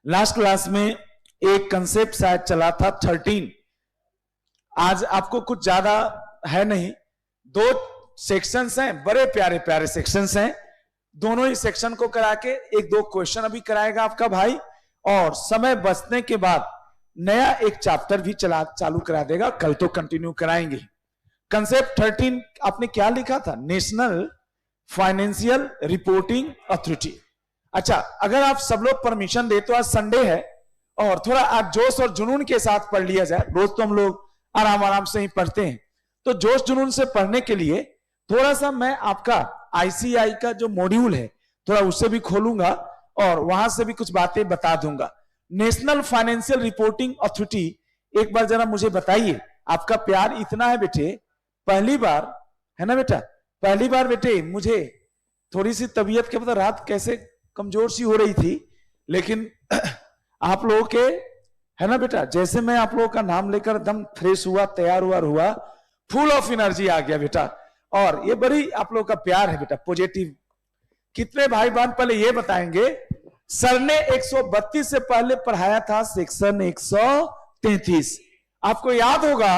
Last class में एक concept शायद चला था 13। आज आपको कुछ ज्यादा है नहीं, 2 सेक्शंस हैं, बड़े प्यारे प्यारे सेक्शंस हैं। दोनों ही सेक्शन को करा के 1-2 क्वेश्चन अभी कराएगा आपका भाई, और समय बचने के बाद नया एक चैप्टर भी चालू करा देगा। कल तो कंटिन्यू कराएंगे। कंसेप्ट 13 आपने क्या लिखा था? National financial reporting authority. अच्छा, अगर आप सब लोग परमिशन दे तो आज संडे है और थोड़ा आज जोश और जुनून के साथ पढ़ लिया जाए। रोज तो हम लोग आराम आराम से ही पढ़ते हैं, तो जोश जुनून से पढ़ने के लिए थोड़ा सा मैं आपका आईसीआई का जो मॉड्यूल है थोड़ा उससे भी खोलूंगा और वहां से भी कुछ बातें बता दूंगा। नेशनल फाइनेंशियल रिपोर्टिंग अथॉरिटी, एक बार जरा मुझे बताइए। आपका प्यार इतना है बेटे, पहली बार है ना बेटा, पहली बार बेटे मुझे थोड़ी सी तबीयत के पता रात कैसे कमजोर सी हो रही थी, लेकिन आप लोगों के है ना बेटा, जैसे मैं आप लोगों का नाम लेकर एकदम फ्रेश हुआ, तैयार हुआ, फुल ऑफ एनर्जी आ गया बेटा। और ये बड़ी आप लोगों का प्यार है बेटा, पॉजिटिव। कितने भाई बहन पहले ये बताएंगे? सर ने 132 से पहले पढ़ाया था सेक्शन 133। आपको याद होगा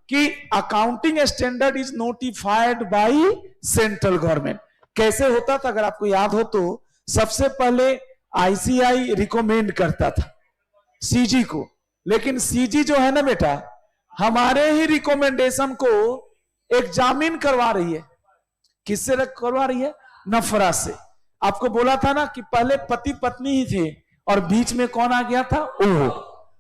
कि accounting standard is notified by central government. कैसे होता था? अगर आपको याद हो तो सबसे पहले आईसीआई रिकमेंड करता था सीजी को, लेकिन सीजी जो है ना बेटा, हमारे ही रिकमेंडेशन को एग्जामिन करवा रही है। किससे करवा रही है? नफरा से। आपको बोला था ना कि पहले पति पत्नी ही थे और बीच में कौन आ गया था? ओह।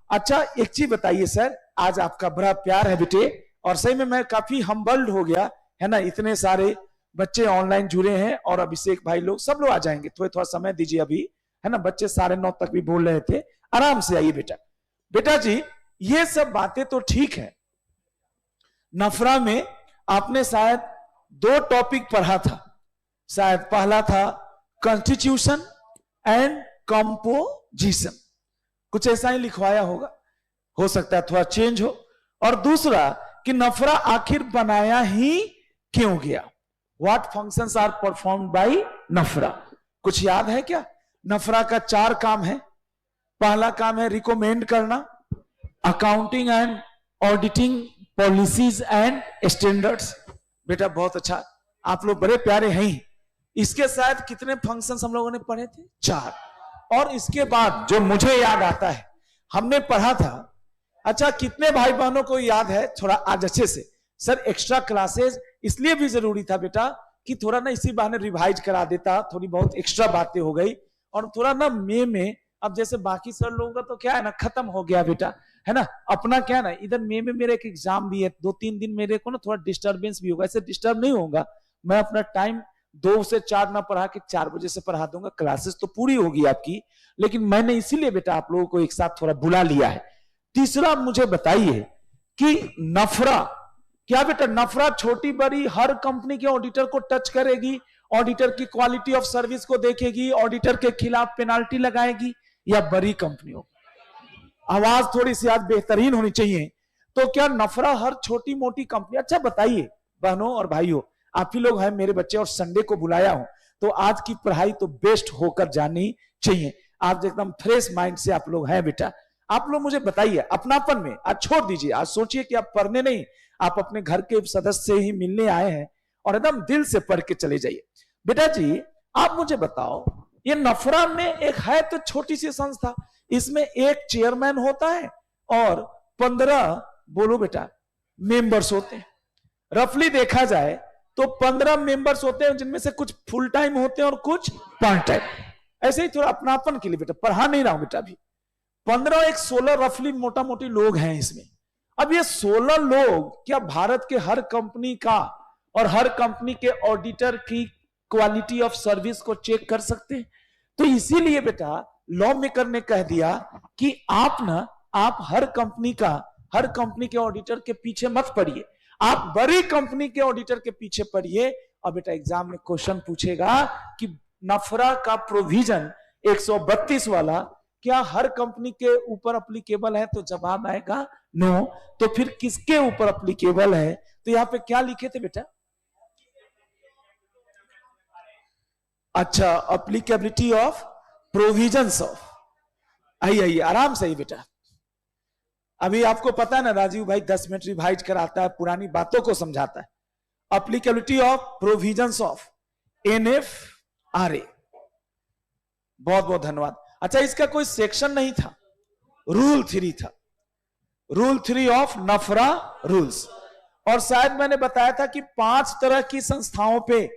अच्छा, एक चीज बताइए सर, आज आपका बड़ा प्यार है बेटे, और सही में मैं काफी हम्बल्ड हो गया है ना। इतने सारे बच्चे ऑनलाइन जुड़े हैं और अभिषेक भाई लोग सब लोग आ जाएंगे, थोड़ा समय दीजिए अभी, है ना। बच्चे 9:30 तक भी बोल रहे थे, आराम से आइए बेटा। बेटा जी, ये सब बातें तो ठीक है। नफरा में आपने शायद 2 टॉपिक पढ़ा था, शायद पहला था कॉन्स्टिट्यूशन एंड कंपोजिशन, कुछ ऐसा ही लिखवाया होगा, हो सकता है थोड़ा चेंज हो। और दूसरा कि नफरा आखिर बनाया ही क्यों गया? What functions are performed by NFRA? कुछ याद है क्या? नफरा का 4 काम है। पहला काम है रिकमेंड करना, accounting and auditing policies and standards. बेटा बहुत अच्छा, आप लोग बड़े प्यारे हैं। इसके शायद कितने फंक्शंस हम लोगों ने पढ़े थे? 4। और इसके बाद जो मुझे याद आता है हमने पढ़ा था, अच्छा कितने भाई बहनों को याद है थोड़ा आज अच्छे से? सर एक्स्ट्रा क्लासेस इसलिए भी जरूरी था बेटा कि थोड़ा ना इसी बहाने रिवाइज करा देता, थोड़ी बहुत एक्स्ट्रा बातें हो गई। और थोड़ा ना मई में, अब जैसे बाकी सर लोगों का तो क्या है ना, खत्म हो गया बेटा, है ना। अपना क्या ना, इधर मई में मेरा एक एग्जाम भी है, 2-3 दिन मेरे को ना थोड़ा डिस्टर्बेंस भी होगा। ऐसे डिस्टर्ब नहीं होगा, मैं अपना टाइम 2 से 4 ना पढ़ा के 4 बजे से पढ़ा दूंगा। क्लासेस तो पूरी होगी आपकी, लेकिन मैंने इसीलिए बेटा आप लोगों को एक साथ थोड़ा बुला लिया है। तीसरा मुझे बताइए कि नफरा क्या बेटा, नफरा छोटी बड़ी हर कंपनी के ऑडिटर को टच करेगी, ऑडिटर की क्वालिटी ऑफ सर्विस को देखेगी, ऑडिटर के खिलाफ पेनाल्टी लगाएगी, या बड़ी कंपनियों? आवाज थोड़ी सी आज बेहतरीन होनी चाहिए। तो क्या नफरा हर छोटी मोटी कंपनी? अच्छा बताइए बहनों और भाइयों, आप ही लोग हैं मेरे बच्चे और संडे को बुलाया हूं, तो आज की पढ़ाई तो बेस्ट होकर जानी चाहिए। आज एकदम फ्रेश माइंड से आप लोग हैं बेटा। आप लोग मुझे बताइए अपनापन में, आज छोड़ दीजिए, आज सोचिए कि आप पढ़ने नहीं, आप अपने घर के सदस्य से ही मिलने आए हैं, और एकदम दिल से पढ़ के चले जाइए। बेटा जी आप मुझे बताओ, ये नफरा में एक है तो छोटी सी संस्था, इसमें एक चेयरमैन होता है और 15 बोलो बेटा मेंबर्स होते हैं। रफली देखा जाए तो 15 मेंबर्स होते हैं, जिनमें से कुछ फुल टाइम होते हैं और कुछ पार्ट टाइम। ऐसे ही थोड़ा अपनापन के लिए बेटा, पढ़ा नहीं रहा हूं बेटा अभी। 15 एक 16 रफली मोटा मोटी लोग हैं इसमें। अब ये 16 लोग क्या भारत के हर कंपनी का और हर कंपनी के ऑडिटर की क्वालिटी ऑफ सर्विस को चेक कर सकते हैं? तो इसीलिए बेटा लॉ मेकर ने कह दिया कि आप हर कंपनी के ऑडिटर के पीछे मत पढ़िए, आप बड़ी कंपनी के ऑडिटर के पीछे पढ़िए। और बेटा एग्जाम में क्वेश्चन पूछेगा कि नफरा का प्रोविजन 132 वाला क्या हर कंपनी के ऊपर अप्लीकेबल है? तो जवाब आएगा नो। तो फिर किसके ऊपर अप्लीकेबल है? तो यहां पे क्या लिखे थे बेटा? अच्छा, अप्लीकेबिलिटी ऑफ प्रोविजंस ऑफ, आइए आइए आराम से ही बेटा। अभी आपको पता है ना राजीव भाई 10 मिनट रिवाइज कराता है, पुरानी बातों को समझाता है। Applicability of provisions of NFRA, बहुत बहुत धन्यवाद। अच्छा, इसका कोई सेक्शन नहीं था, रूल 3 था, रूल 3 ऑफ नफरा रूल्स। और शायद मैंने बताया था कि 5 तरह की संस्थाओं पे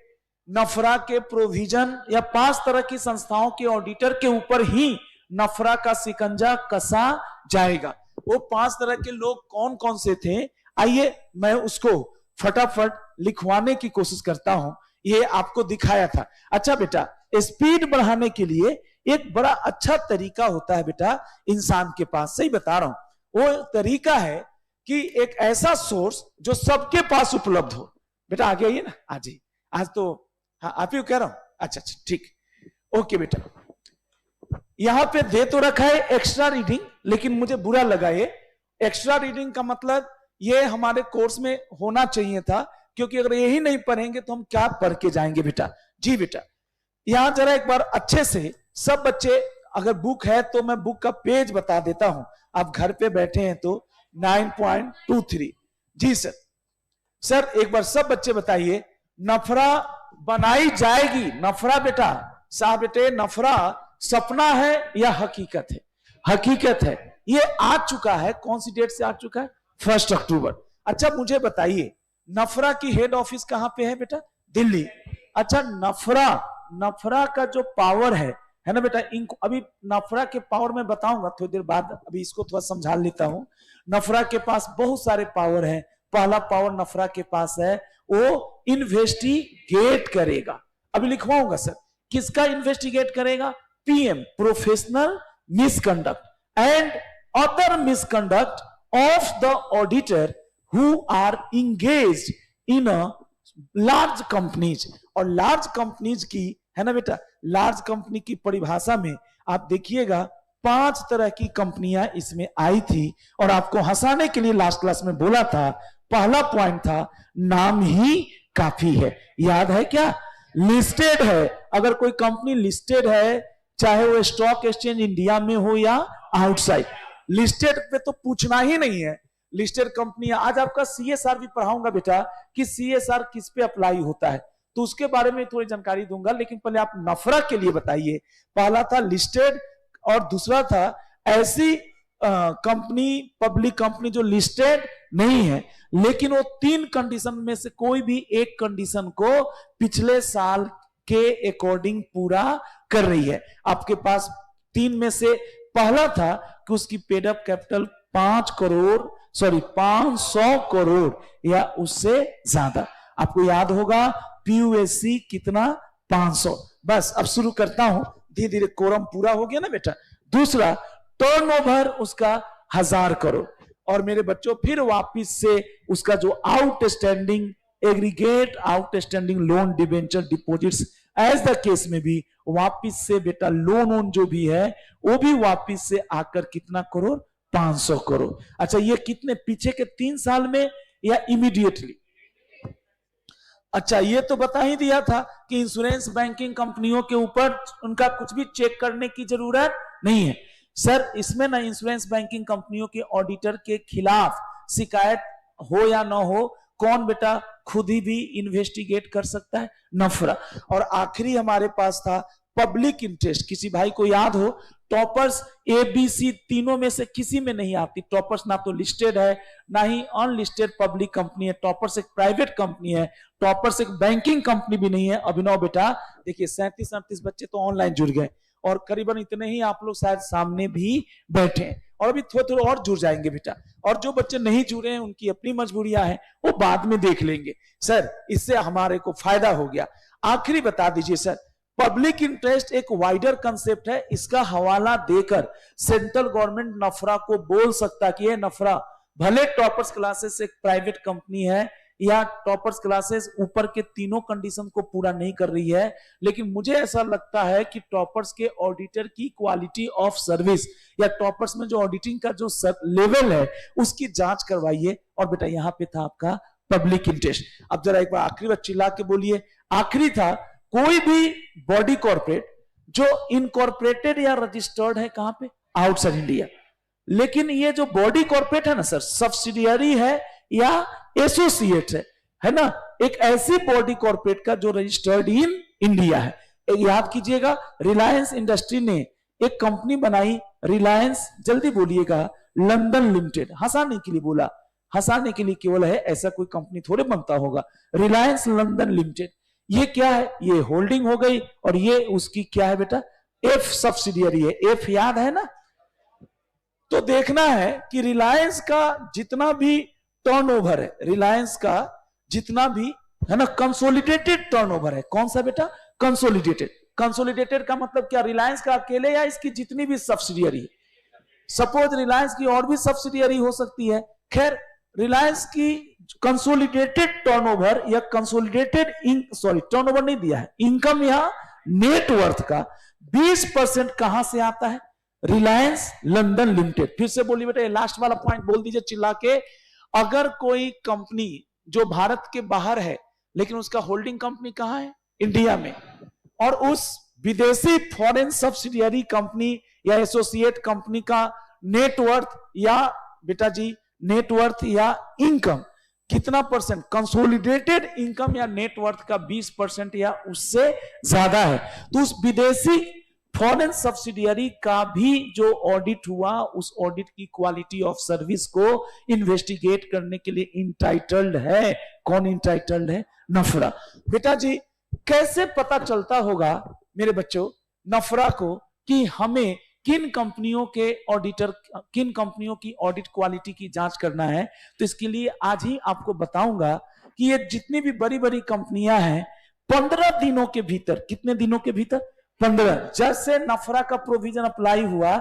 नफरा के प्रोविजन या 5 तरह की संस्थाओं के ऑडिटर के ऊपर ही नफरा का शिकंजा कसा जाएगा। वो 5 तरह के लोग कौन कौन से थे, आइए मैं उसको फटाफट लिखवाने की कोशिश करता हूं। ये आपको दिखाया था। अच्छा बेटा, स्पीड बढ़ाने के लिए एक बड़ा अच्छा तरीका होता है बेटा इंसान के पास, सही बता रहा हूं। वो तरीका है कि एक ऐसा सोर्स जो सबके पास उपलब्ध हो। बेटा आगे आइए ना, आज ही, आज तो हाँ आप ही कह रहा हूं। अच्छा अच्छा ठीक, ओके बेटा। यहां पे दे तो रखा है एक्स्ट्रा रीडिंग, लेकिन मुझे बुरा लगा ये एक्स्ट्रा रीडिंग का मतलब ये हमारे कोर्स में होना चाहिए था, क्योंकि अगर यही नहीं पढ़ेंगे तो हम क्या पढ़ के जाएंगे बेटा। जी बेटा, यहां जरा एक बार अच्छे से सब बच्चे, अगर बुक है तो मैं बुक का पेज बता देता हूं, आप घर पे बैठे हैं तो 9.23। जी सर, सर एक बार सब बच्चे बताइए, नफरा बनाई जाएगी। नफरा बेटा, साहब बेटे, नफरा सपना है या हकीकत है? हकीकत है। ये आ चुका है, कौन सी डेट से आ चुका है? 1 अक्टूबर। अच्छा मुझे बताइए, नफरा की हेड ऑफिस कहां पे है बेटा? दिल्ली। अच्छा, नफरा का जो पावर है ना बेटा, इनको अभी नफरा के पावर में बताऊंगा थोड़ी देर बाद, अभी इसको थोड़ा समझा लेता हूं। नफरा के पास बहुत सारे पावर है। पहला पावर नफरा के पास है, वो इन्वेस्टिगेट करेगा। अभी लिखवाऊंगा सर, किसका इन्वेस्टिगेट करेगा? PM, professional misconduct and other misconduct of the auditor who are engaged in a large companies. और लार्ज कंपनीज की, है ना बेटा, लार्ज कंपनी की परिभाषा में आप देखिएगा 5 तरह की कंपनियां इसमें आई थी। और आपको हंसाने के लिए लास्ट क्लास में बोला था, पहला पॉइंट था नाम ही काफी है। याद है क्या? लिस्टेड है। अगर कोई कंपनी लिस्टेड है, चाहे वो स्टॉक एक्सचेंज इंडिया में हो या आउटसाइड, लिस्टेड पे तो पूछना ही नहीं है। लिस्टेड कंपनी, आज आपका CSR भी पढ़ाऊंगा बेटा कि CSR किस पे अप्लाई होता है, तो उसके बारे में थोड़ी जानकारी दूंगा। लेकिन पहले आप नफरा के लिए बताइए। पहला था लिस्टेड और दूसरा था ऐसी कंपनी, पब्लिक कंपनी जो लिस्टेड नहीं है, लेकिन वो 3 कंडीशन में से कोई भी एक कंडीशन को पिछले साल के अकॉर्डिंग पूरा कर रही है। आपके पास 3 में से पहला था कि उसकी पेड अप कैपिटल 500 करोड़ या उससे ज्यादा। आपको याद होगा PUSC कितना? 500। बस अब शुरू करता हूं, धीरे धीरे कोरम पूरा हो गया ना बेटा। दूसरा, टर्नओवर उसका 1000 करोड़। और मेरे बच्चों फिर वापिस से उसका जो outstanding aggregate outstanding loan debenture deposits as the case में भी वापिस से बेटा लोन जो भी है वो भी वापिस से आकर कितना करोड़? 500 करोड़। अच्छा, ये कितने पीछे के 3 साल में या इमीडिएटली? अच्छा, ये तो बता ही दिया था कि इंश्योरेंस बैंकिंग कंपनियों के ऊपर उनका कुछ भी चेक करने की जरूरत नहीं है। सर इसमें ना इंश्योरेंस बैंकिंग कंपनियों के ऑडिटर के खिलाफ शिकायत हो या ना हो, कौन बेटा खुद ही भी इन्वेस्टिगेट कर सकता है? नफरा। और आखिरी हमारे पास था पब्लिक इंटरेस्ट। किसी भाई को याद हो, टॉपर्स ABC तीनों में से किसी में नहीं आती। टॉपर्स ना तो लिस्टेड है ना ही अनलिस्टेड पब्लिक कंपनी है। टॉपर्स एक प्राइवेट कंपनी है। टॉपर्स एक बैंकिंग कंपनी भी नहीं है। अभिनव बेटा देखिए 37-38 बच्चे तो ऑनलाइन जुड़ गए और करीबन इतने ही आप लोग शायद सामने भी बैठे हैं और अभी थोड़े थोड़े और जुड़ जाएंगे बेटा। और जो बच्चे नहीं जुड़े हैं उनकी अपनी मजबूरियां हैं, वो बाद में देख लेंगे। सर इससे हमारे को फायदा हो गया। आखिरी बता दीजिए सर, पब्लिक इंटरेस्ट एक वाइडर कंसेप्ट है। इसका हवाला देकर सेंट्रल गवर्नमेंट नफरा को बोल सकता कि ये नफरा भले टॉपर्स क्लासेस एक प्राइवेट कंपनी है या टॉपर्स क्लासेस ऊपर के तीनों कंडीशन को पूरा नहीं कर रही है, लेकिन मुझे ऐसा लगता है कि टॉपर्स के ऑडिटर की क्वालिटी ऑफ सर्विस या टॉपर्स में जो ऑडिटिंग का जो लेवल है उसकी जांच करवाइए। और बेटा यहाँ पे था आपका पब्लिक इंटरेस्ट। अब जरा एक बार आखिरी बार चिल्ला के बोलिए। आखिरी था कोई भी बॉडी कॉर्पोरेट जो इनकॉर्पोरेटेड या रजिस्टर्ड है कहां पे? Outside India. लेकिन ये जो बॉडी कॉर्पोरेट है ना सर, सब्सिडियरी है या एसोसिएट है ना, एक ऐसी बॉडी कॉर्पोरेट का जो रजिस्टर्ड इन इंडिया है। याद कीजिएगा, रिलायंस इंडस्ट्री ने एक कंपनी बनाई, रिलायंस, जल्दी बोलिएगा, लंदन लिमिटेड। हंसाने के लिए बोला, हंसाने के लिए केवल है, ऐसा कोई कंपनी थोड़े बनता होगा। रिलायंस लंदन लिमिटेड, ये क्या है, ये होल्डिंग हो गई, और ये उसकी क्या है बेटा, एफ सब्सिडियरी है। एफ याद है ना। तो देखना है कि रिलायंस का जितना भी टर्नओवर है, रिलायंस का जितना भी है ना, कंसोलिडेटेड टर्नओवर है। कौन सा बेटा, कंसोलिडेटेड। कंसोलिडेटेड का मतलब क्या, रिलायंस का अकेले या इसकी जितनी भी सब्सिडियरी है। सपोज रिलायंस की और भी सब्सिडियरी हो सकती है। खैर, रिलायंस की कंसोलिडेटेड टर्नओवर या कंसोलिडेटेड टर्नओवर नहीं दिया है, इनकम या नेटवर्थ का 20% कहां से आता है, रिलायंस लंदन लिमिटेड। फिर से बोलिए बेटा, लास्ट वाला पॉइंट बोल दीजिए चिल्ला के। अगर कोई कंपनी जो भारत के बाहर है लेकिन उसका होल्डिंग कंपनी कहां है, इंडिया में, और उस विदेशी फॉरेन सब्सिडियरी कंपनी या एसोसिएट कंपनी का नेटवर्थ या बेटा जी नेटवर्थ या इनकम कितना परसेंट, कंसोलिडेटेड इनकम या नेटवर्थ का 20% या उससे ज्यादा है, तो उस विदेशी फॉरेन सब्सिडियरी का भी जो ऑडिट हुआ, उस ऑडिट की क्वालिटी ऑफ सर्विस को इन्वेस्टिगेट करने के लिए इंटाइटल्ड है। कौन इंटाइटल्ड है, नफरा। बेटा जी कैसे पता चलता होगा मेरे बच्चों नफरा को कि हमें किन कंपनियों के ऑडिटर, किन कंपनियों की ऑडिट क्वालिटी की जांच करना है। तो इसके लिए आज ही आपको बताऊंगा कि ये जितनी भी बड़ी बड़ी कंपनियां हैं 15 दिनों के भीतर, कितने दिनों के भीतर, 15, जैसे नफरा का प्रोविजन अप्लाई हुआ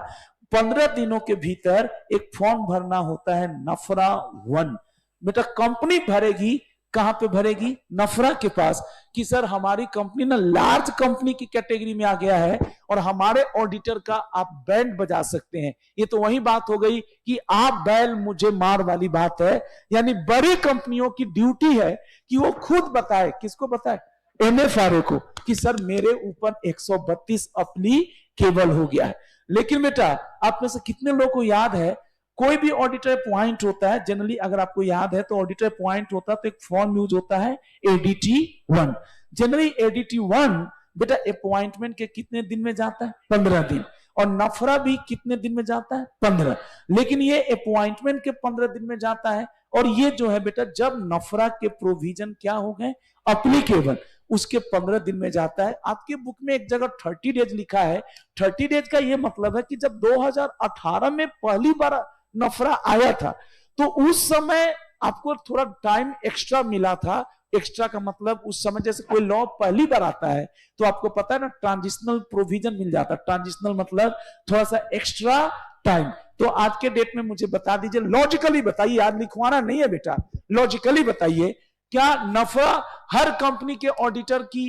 15 दिनों के भीतर एक फॉर्म भरना होता है, नफरा 1। बेटा कंपनी भरेगी, कहां पे भरेगी, नफरा के पास, कि सर हमारी कंपनी ना लार्ज कंपनी की कैटेगरी में आ गया है और हमारे ऑडिटर का आप बैंड बजा सकते हैं। ये तो वही बात हो गई कि आप बैल मुझे मार वाली बात है। यानी बड़ी कंपनियों की ड्यूटी है कि वो खुद बताए, किसको बताए, एनएफआरए को, कि सर मेरे ऊपर 132 एप्लीकेबल हो गया है। लेकिन बेटा आप में से कितने लोगों को याद है, कोई भी ऑडिटर पॉइंट होता है, जनरली अगर आपको याद है तो ऑडिटर पॉइंट होता है तो एक फॉर्म यूज होता है एडीटी 1। जनरली एडीटी 1 बेटा अपॉइंटमेंट के कितने दिन में जाता है, 15 दिन, और नफरा भी कितने दिन में जाता है, 15। लेकिन ये अपॉइंटमेंट के 15 दिन में जाता है, और ये जो है बेटा जब नफरा के प्रोविजन क्या हो गए अप्लीकेबल, उसके 15 दिन में जाता है। आपके बुक में एक जगह 30 डेज लिखा है। 30 डेज का ये मतलब है कि जब 2018 में पहली बार नफरा आया था तो उस समय आपको थोड़ा टाइम एक्स्ट्रा मिला था। एक्स्ट्रा का मतलब उस समय जैसे कोई लॉ पहली बार आता है तो आपको पता है ना, ट्रांजिशनल प्रोविजन मिल जाता है। ट्रांजिशनल मतलब थोड़ा सा एक्स्ट्रा टाइम। तो आज के डेट में मुझे बता दीजिए, लॉजिकली बताइए, आज लिखवाना नहीं है बेटा, लॉजिकली बताइए, क्या नफरा हर कंपनी के ऑडिटर की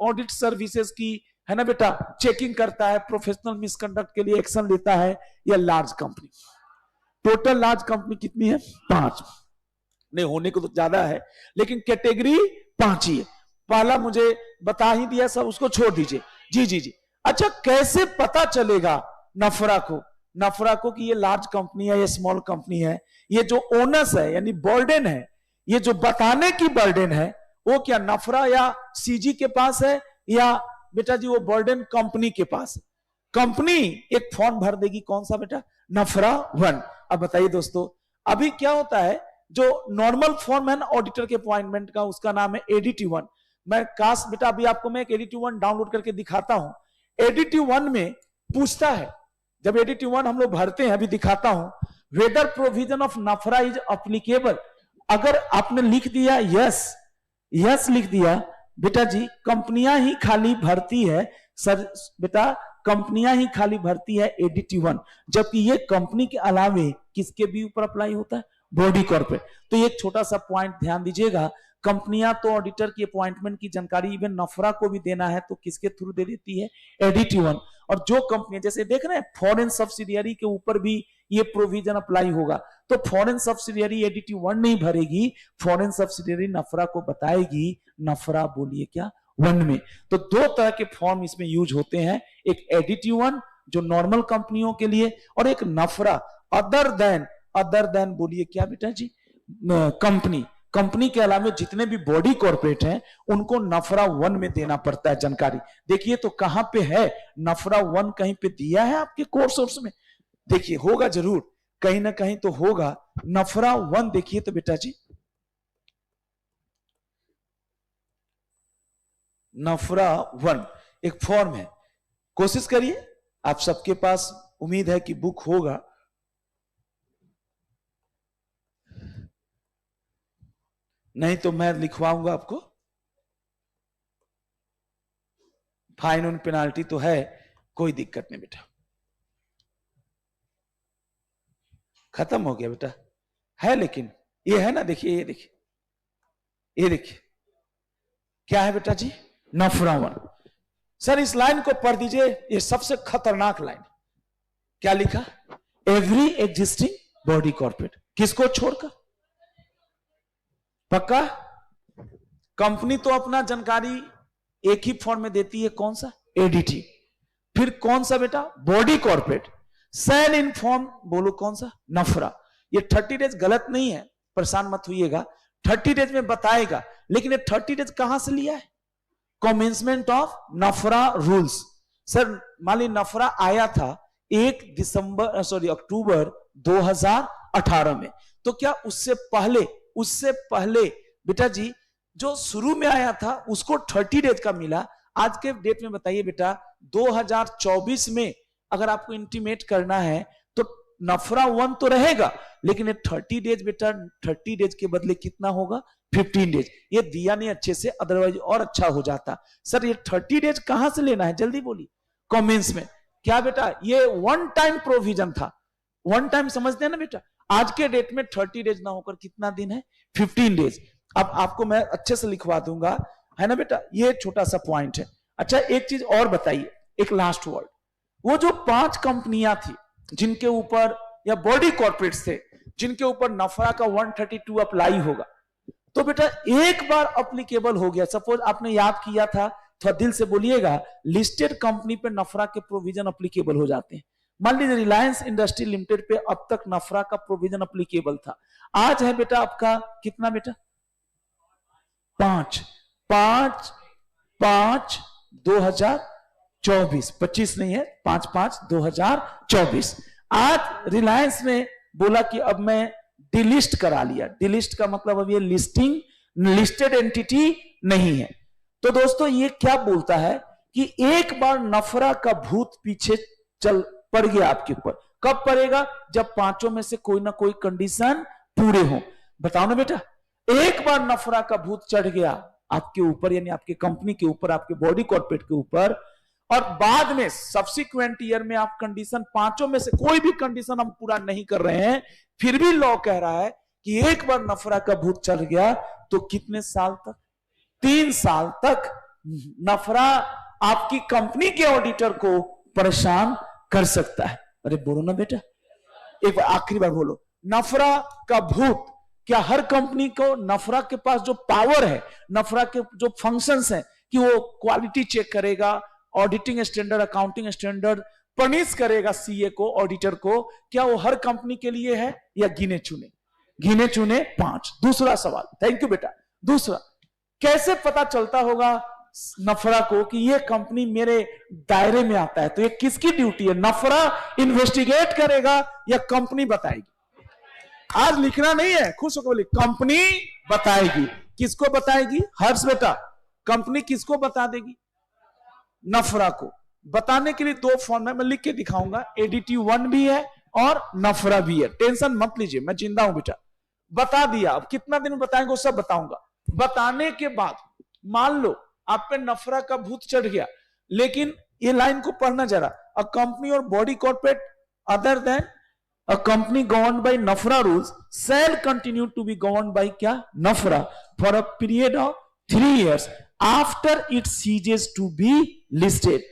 ऑडिट सर्विसेज की है ना बेटा चेकिंग करता है, प्रोफेशनल मिसकंडक्ट के लिए एक्शन लेता है, या large company? Total large company कितनी है, 5। नहीं होने को तो ज्यादा है, लेकिन कैटेगरी 5 ही है। पहला मुझे बता ही दिया, सब उसको छोड़ दीजिए। जी जी जी। अच्छा, कैसे पता चलेगा नफरा को, नफरा को कि ये लार्ज कंपनी है या स्मॉल कंपनी है? ये जो ओनर्स है यानी बर्डन है, ये जो बताने की बर्डन है, वो क्या नफरा या सीजी के पास है, या बेटा जी वो बर्डन कंपनी के पास है? कंपनी एक फॉर्म भर देगी, कौन सा बेटा, नफरा 1। अब बताइए दोस्तों, अभी क्या होता है, जो नॉर्मल फॉर्म है ना ऑडिटर के अपॉइंटमेंट का, उसका नाम है एडीटी 1। मैं काश बेटा अभी आपको मैं एक एडीटी 1 डाउनलोड करके दिखाता हूं। एडीटी 1 में पूछता है, जब एडीटी 1 हम लोग भरते हैं, अभी दिखाता हूं, whether provision of NFRA is applicable. अगर आपने लिख दिया यस, यस लिख दिया, बेटा जी कंपनियां ही खाली भरती है सर, बेटा कंपनियां ही खाली भरती है एडीटी 1, जबकि ये कंपनी के अलावे किसके भी ऊपर अप्लाई होता है, बॉडी कॉर्पोरेट। तो ये छोटा सा पॉइंट ध्यान दीजिएगा, कंपनियां तो ऑडिटर की अपॉइंटमेंट की जानकारी इवन नफरा को भी देना है तो किसके थ्रू दे देती है, एडीटी 1। और जो कंपनी जैसे देख रहे हैं फॉरेन सब्सिडियरी के ऊपर भी ये प्रोविजन अप्लाई होगा, तो फॉरेन सब्सिडियरी एडीटी 1 नहीं भरेगी, फॉरेन सब्सिडियरी नफरा को बताएगी, नफरा बोलिए क्या 1 में। तो 2 तरह के फॉर्म इसमें यूज होते हैं, एक एडीटी 1 जो नॉर्मल कंपनियों के लिए, और एक नफरा अदर देन बोलिए क्या बेटा जी, कंपनी के अलावा जितने भी बॉडी कॉर्पोरेट हैं उनको नफरा 1 में देना पड़ता है जानकारी। देखिए तो कहां पे है नफरा 1, कहीं पे दिया है आपके कोर्स में? देखिए होगा जरूर, कहीं ना कहीं तो होगा नफरा 1। देखिए तो बेटा जी नफरा 1 एक फॉर्म है, कोशिश करिए, आप सबके पास उम्मीद है कि बुक होगा। नहीं तो मैं लिखवाऊंगा आपको, फाइन और पेनाल्टी तो है, कोई दिक्कत नहीं बेटा। खत्म हो गया बेटा, है लेकिन ये है ना, देखिए ये देखिए क्या है बेटा जी, नफरा 1। सर इस लाइन को पढ़ दीजिए, ये सबसे खतरनाक लाइन। क्या लिखा? एवरी एग्जिस्टिंग बॉडी कॉर्पोरेट, किसको छोड़कर? पक्का? कंपनी तो अपना जानकारी एक ही फॉर्म में देती है, कौन सा? एडीटी। फिर कौन सा बेटा? बॉडी कॉर्पोरेट सेल इनफॉर्म, बोलो कौन सा? नफरा। ये 30 डेज गलत नहीं है, परेशान मत होइएगा, 30 डेज में बताएगा, लेकिन ये 30 डेज कहां से लिया है? Commencement of NFRA rules. Sir मान ली नफरा आया था 1 अक्टूबर 2018 में, तो क्या उससे पहले बेटा जी जो शुरू में आया था उसको 30 डेज का मिला। आज के डेट में बताइए बेटा 2024 में अगर आपको इंटीमेट करना है तो नफरा 1 तो रहेगा, लेकिन ये 30 डेज बेटा, 30 डेज के बदले कितना होगा? 15 डेज। ये दिया नहीं अच्छे से, अदरवाइज और अच्छा हो जाता। सर ये 30 डेज कहां से लेना है, जल्दी बोलिए। कमेंस में क्या बेटा? ये वन टाइम प्रोविजन था, वन टाइम समझते हैं ना बेटा। आज के डेट में 30 डेज ना होकर कितना दिन है? 15 डेज। अब आपको मैं अच्छे से लिखवा दूंगा, है ना बेटा, ये छोटा सा पॉइंट है। अच्छा एक चीज और बताइए, एक लास्ट वर्ड, वो जो 5 कंपनियां थी जिनके ऊपर, या बॉडी कॉर्पोरेट्स थे जिनके ऊपर नफरा का 132 अप्लाई होगा, तो बेटा एक बार अप्लीकेबल हो गया, सपोज आपने याद किया था, थोड़ा दिल से बोलिएगा, लिस्टेड कंपनी पे नफरा के प्रोविजन अप्लीकेबल हो जाते हैं। मान लीजिए रिलायंस इंडस्ट्री लिमिटेड पे अब तक नफरा का प्रोविजन अप्लीकेबल था, आज है बेटा आपका कितना बेटा? 5 2024, 25 नहीं है, 5/5/2024। आज रिलायंस ने बोला कि अब मैं डिलिस्ट करा लिया। डिलिस्ट का मतलब अब ये लिस्टेड एंटिटी नहीं है। तो दोस्तों ये क्या बोलता है कि एक बार नफरा का भूत पीछे चल पड़ गया आपके ऊपर। कब पड़ेगा? जब 5 में से कोई ना कोई कंडीशन पूरे हो। बताओ ना बेटा, एक बार नफरा का भूत चढ़ गया आपके ऊपर, यानी आपके कंपनी के ऊपर, आपके बॉडी कॉर्पोरेट के ऊपर, और बाद में सब्सिक्वेंट ईयर में आप कंडीशन 5 में से कोई भी कंडीशन हम पूरा नहीं कर रहे हैं, फिर भी लॉ कह रहा है कि एक बार नफरा का भूत चढ़ गया तो कितने साल तक? 3 साल तक नफरा आपकी कंपनी के ऑडिटर को परेशान कर सकता है। अरे बोलो ना बेटा, एक बार आखिरी बार बोलो, नफरा का भूत। क्या हर कंपनी को नफरा के पास जो पावर है, नफरा के जो फंक्शंस हैं कि वो क्वालिटी चेक करेगा, auditing standard, accounting standard punish करेगा सीए को, ऑडिटर को, क्या वो हर कंपनी के लिए है या गिने चुने 5? दूसरा सवाल, थैंक यू बेटा। दूसरा, कैसे पता चलता होगा नफरा को कि ये कंपनी मेरे दायरे में आता है? तो ये किसकी ड्यूटी है? नफरा इन्वेस्टिगेट करेगा या कंपनी बताएगी? आज लिखना नहीं है, खुश होकर बोलिए, कंपनी बताएगी। किसको बताएगी? हर्ष बेटा, कंपनी किसको बता देगी? नफरा को। बताने के लिए 2 फॉर्म है, मैं लिख के दिखाऊंगा, एडीटी 1 भी है और नफरा भी है। टेंशन मत लीजिए, मैं जिंदा हूं बेटा। बता दिया, अब कितना दिन में बताएंगे वो सब बताऊंगा। बताने के बाद मान लो आप पे नफरा का भूत चढ़ गया, लेकिन ये लाइन को पढ़ना जरा, अ कंपनी और body corporate other than a company governed by nafra rules shall continue to be governed by क्या? nafra for a period of 3 years after it ceases to be listed।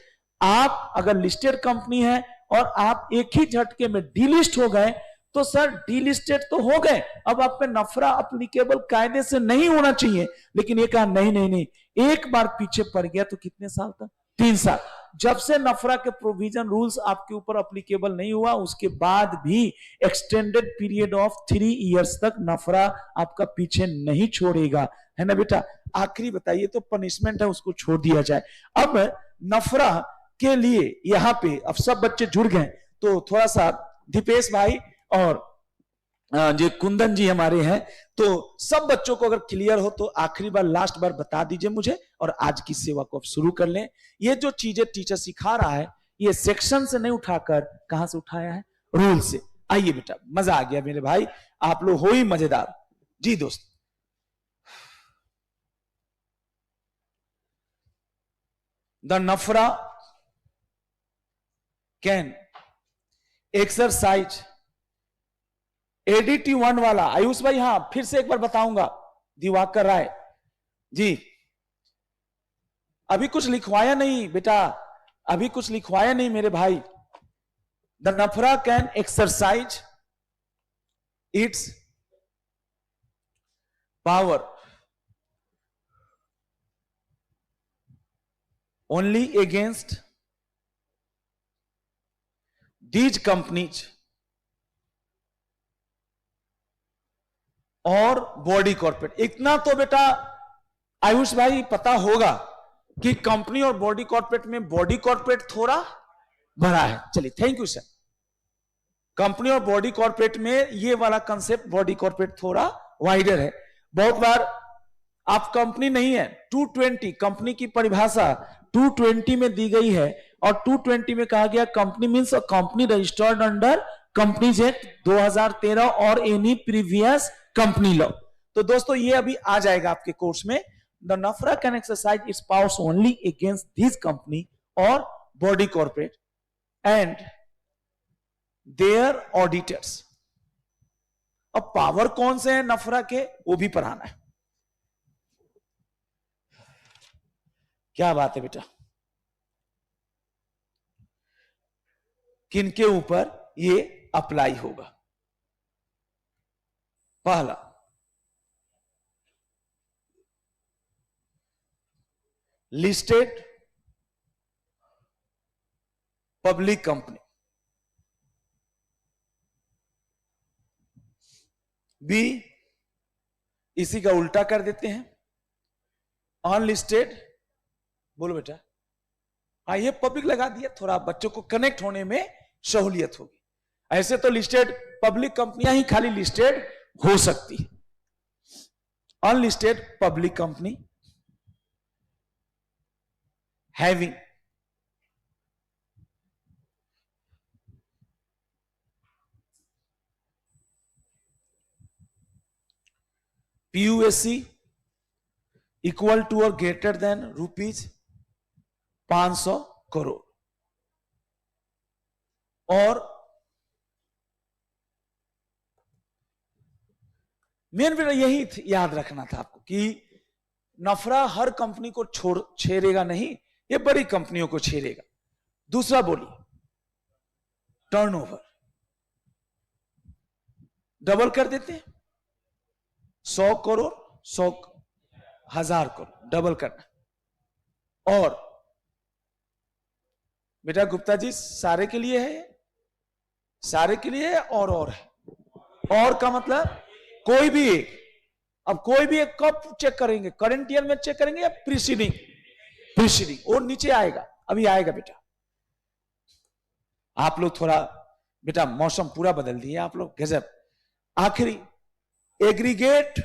आप अगर listed company है और आप एक ही झटके में डीलिस्ट हो गए तो सर डीलिस्टेड तो हो गए, अब आप पे नफरा अप्लीकेबल कायदे से नहीं होना चाहिए, लेकिन ये कहा नहीं, एक बार पीछे पड़ गया तो कितने साल तक? 3 साल। जब से नफरा के प्रोविजन रूल्स आपके ऊपर अप्लीकेबल नहीं हुआ, उसके बाद भी एक्सटेंडेड पीरियड ऑफ 3 इयर्स तक नफरा आपका पीछे नहीं छोड़ेगा, है ना बेटा। आखिरी बताइए तो पनिशमेंट है, उसको छोड़ दिया जाए। अब नफरा के लिए यहां पे अब सब बच्चे जुड़ गए, तो थोड़ा सा दीपेश भाई और जो कुंदन जी हमारे हैं, तो सब बच्चों को अगर क्लियर हो तो आखिरी बार लास्ट बार बता दीजिए मुझे, और आज की सेवा को अब शुरू कर लें। ये जो चीजें टीचर सिखा रहा है, ये सेक्शन से नहीं उठाकर कहां से उठाया है, रूल से। आइए बेटा, मजा आ गया मेरे भाई, आप लोग हो ही मजेदार। जी दोस्त, the NFRA can exercise ADT 1 वाला आयुष भाई, हां फिर से एक बार बताऊंगा, दिवाकर राय जी। अभी कुछ लिखवाया नहीं बेटा, अभी कुछ लिखवाया नहीं मेरे भाई। The NFRA can exercise its power only against these companies और बॉडी कॉर्पोरेट। इतना तो बेटा आयुष भाई पता होगा कि कंपनी और बॉडी कॉर्पोरेट में बॉडी कॉर्पोरेट थोड़ा बड़ा है। चलिए, थैंक यू सर। कंपनी और बॉडी कॉर्पोरेट में ये वाला कंसेप्ट, बॉडी कॉर्पोरेट थोड़ा वाइडर है। बहुत बार आप कंपनी नहीं है, 220 कंपनी की परिभाषा 220 में दी गई है, और 220 में कहा गया company means a company registered under companies act 2013 और एनी प्रीवियस कंपनी लॉ। तो दोस्तों ये अभी आ जाएगा आपके कोर्स में। The NFRA can exercise its powers only against this company और body corporate and their auditors. अब पावर कौन से हैं नफरा के, वो भी पढ़ाना है। क्या बात है बेटा, किनके ऊपर ये अप्लाई होगा। पहला, लिस्टेड पब्लिक कंपनी। बी, इसी का उल्टा कर देते हैं, अनलिस्टेड। बोलो बेटा, हाँ ये पब्लिक लगा दिया, थोड़ा बच्चों को कनेक्ट होने में सहूलियत होगी। ऐसे तो लिस्टेड पब्लिक कंपनियां ही खाली लिस्टेड हो सकती है। Unlisted public company having PUSC equal to और ग्रेटर देन ₹500 करोड़, और मेन बेटा यही याद रखना था आपको कि नफरा हर कंपनी को छेड़ेगा नहीं, ये बड़ी कंपनियों को छेड़ेगा। दूसरा बोलिए, टर्नओवर डबल कर देते हैं, 100 करोड़ 100,000 करोड़ डबल करना। और बेटा गुप्ता जी सारे के लिए है, सारे के लिए है, और है। और का मतलब कोई भी एक, अब कोई भी एक कब चेक करेंगे, करंट ईयर में चेक करेंगे या प्रीसीडिंग, और नीचे आएगा, अभी आएगा बेटा। आप लोग थोड़ा बेटा मौसम पूरा बदल दिए आप लोग, गजब। आखिरी, एग्रीगेट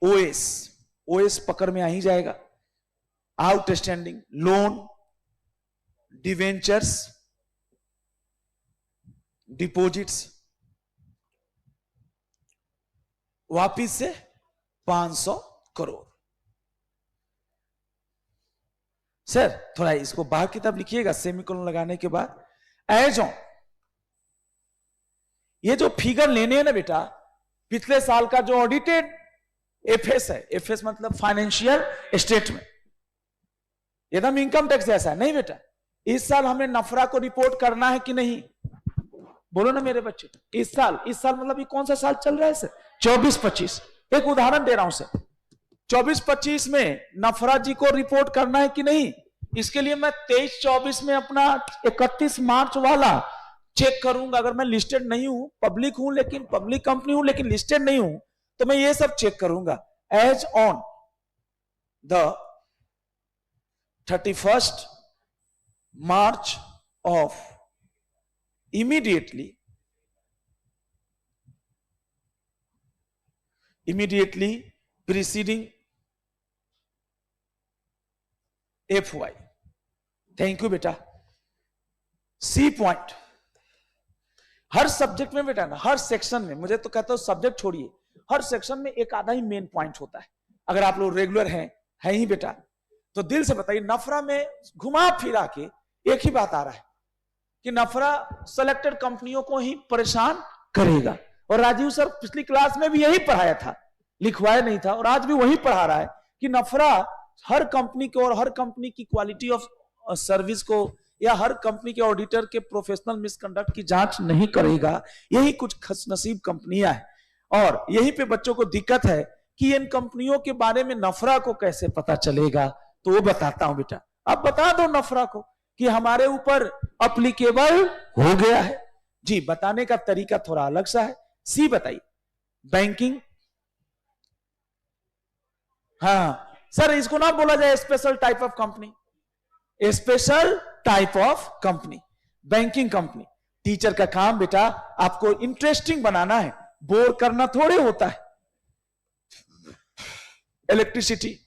ओएस पकड़ में आ ही जाएगा। आउटस्टैंडिंग लोन, डिवेंचर्स, डिपॉजिट्स, वापिस से 500 करोड़। सर थोड़ा इसको बाहर की तरफ लिखिएगा सेमीकोलन लगाने के बाद। एज ऑन, ये जो फिगर लेने हैं ना बेटा, पिछले साल का जो ऑडिटेड एफएस है, एफएस मतलब फाइनेंशियल स्टेटमेंट, एकदम इनकम टैक्स जैसा है नहीं बेटा। इस साल हमें नफरा को रिपोर्ट करना है कि नहीं, बोलो ना मेरे बच्चे। इस साल मतलब ये कौन सा साल चल रहा है सर, 24-25। एक उदाहरण दे रहा हूं सर, 24-25 में नफरा जी को रिपोर्ट करना है कि नहीं, इसके लिए मैं 23-24 में अपना 31 मार्च वाला चेक करूंगा। अगर मैं लिस्टेड नहीं हूं, पब्लिक हूं, लेकिन पब्लिक कंपनी हूं लेकिन लिस्टेड नहीं हूं, तो मैं ये सब चेक करूंगा। As on the 31st March of immediately preceding FY। Thank you बेटा। सी पॉइंट, हर सब्जेक्ट में बेटा ना, हर सेक्शन में, मुझे तो कहता हूं सब्जेक्ट छोड़िए, हर सेक्शन में एक आधा ही मेन पॉइंट होता है। अगर आप लोग रेगुलर हैं, है ही बेटा, तो दिल से बताइए, नफरा में घुमा फिरा के एक ही बात आ रहा है कि नफरा सेलेक्टेड कंपनियों को ही परेशान करेगा। और राजीव सर पिछली क्लास में भी यही पढ़ाया था, लिखवाया नहीं था, और आज भी वही पढ़ा रहा है कि नफरा हर कंपनी को और हर कंपनी की क्वालिटी ऑफ सर्विस को या हर कंपनी के ऑडिटर के प्रोफेशनल मिसकंडक्ट की जांच नहीं करेगा। यही कुछ खुशनसीब कंपनियां हैं, और यहीं पे बच्चों को दिक्कत है कि इन कंपनियों के बारे में नफरा को कैसे पता चलेगा। तो वो बताता हूं बेटा, अब बता दो नफरा को कि हमारे ऊपर अप्लीकेबल हो गया है। जी, बताने का तरीका थोड़ा अलग सा है। सी बताइए, बैंकिंग। हाँ सर, इसको ना बोला जाए special type of company, special type of company, banking company. Teacher का काम बेटा आपको इंटरेस्टिंग बनाना है, बोर करना थोड़े होता है। इलेक्ट्रिसिटी,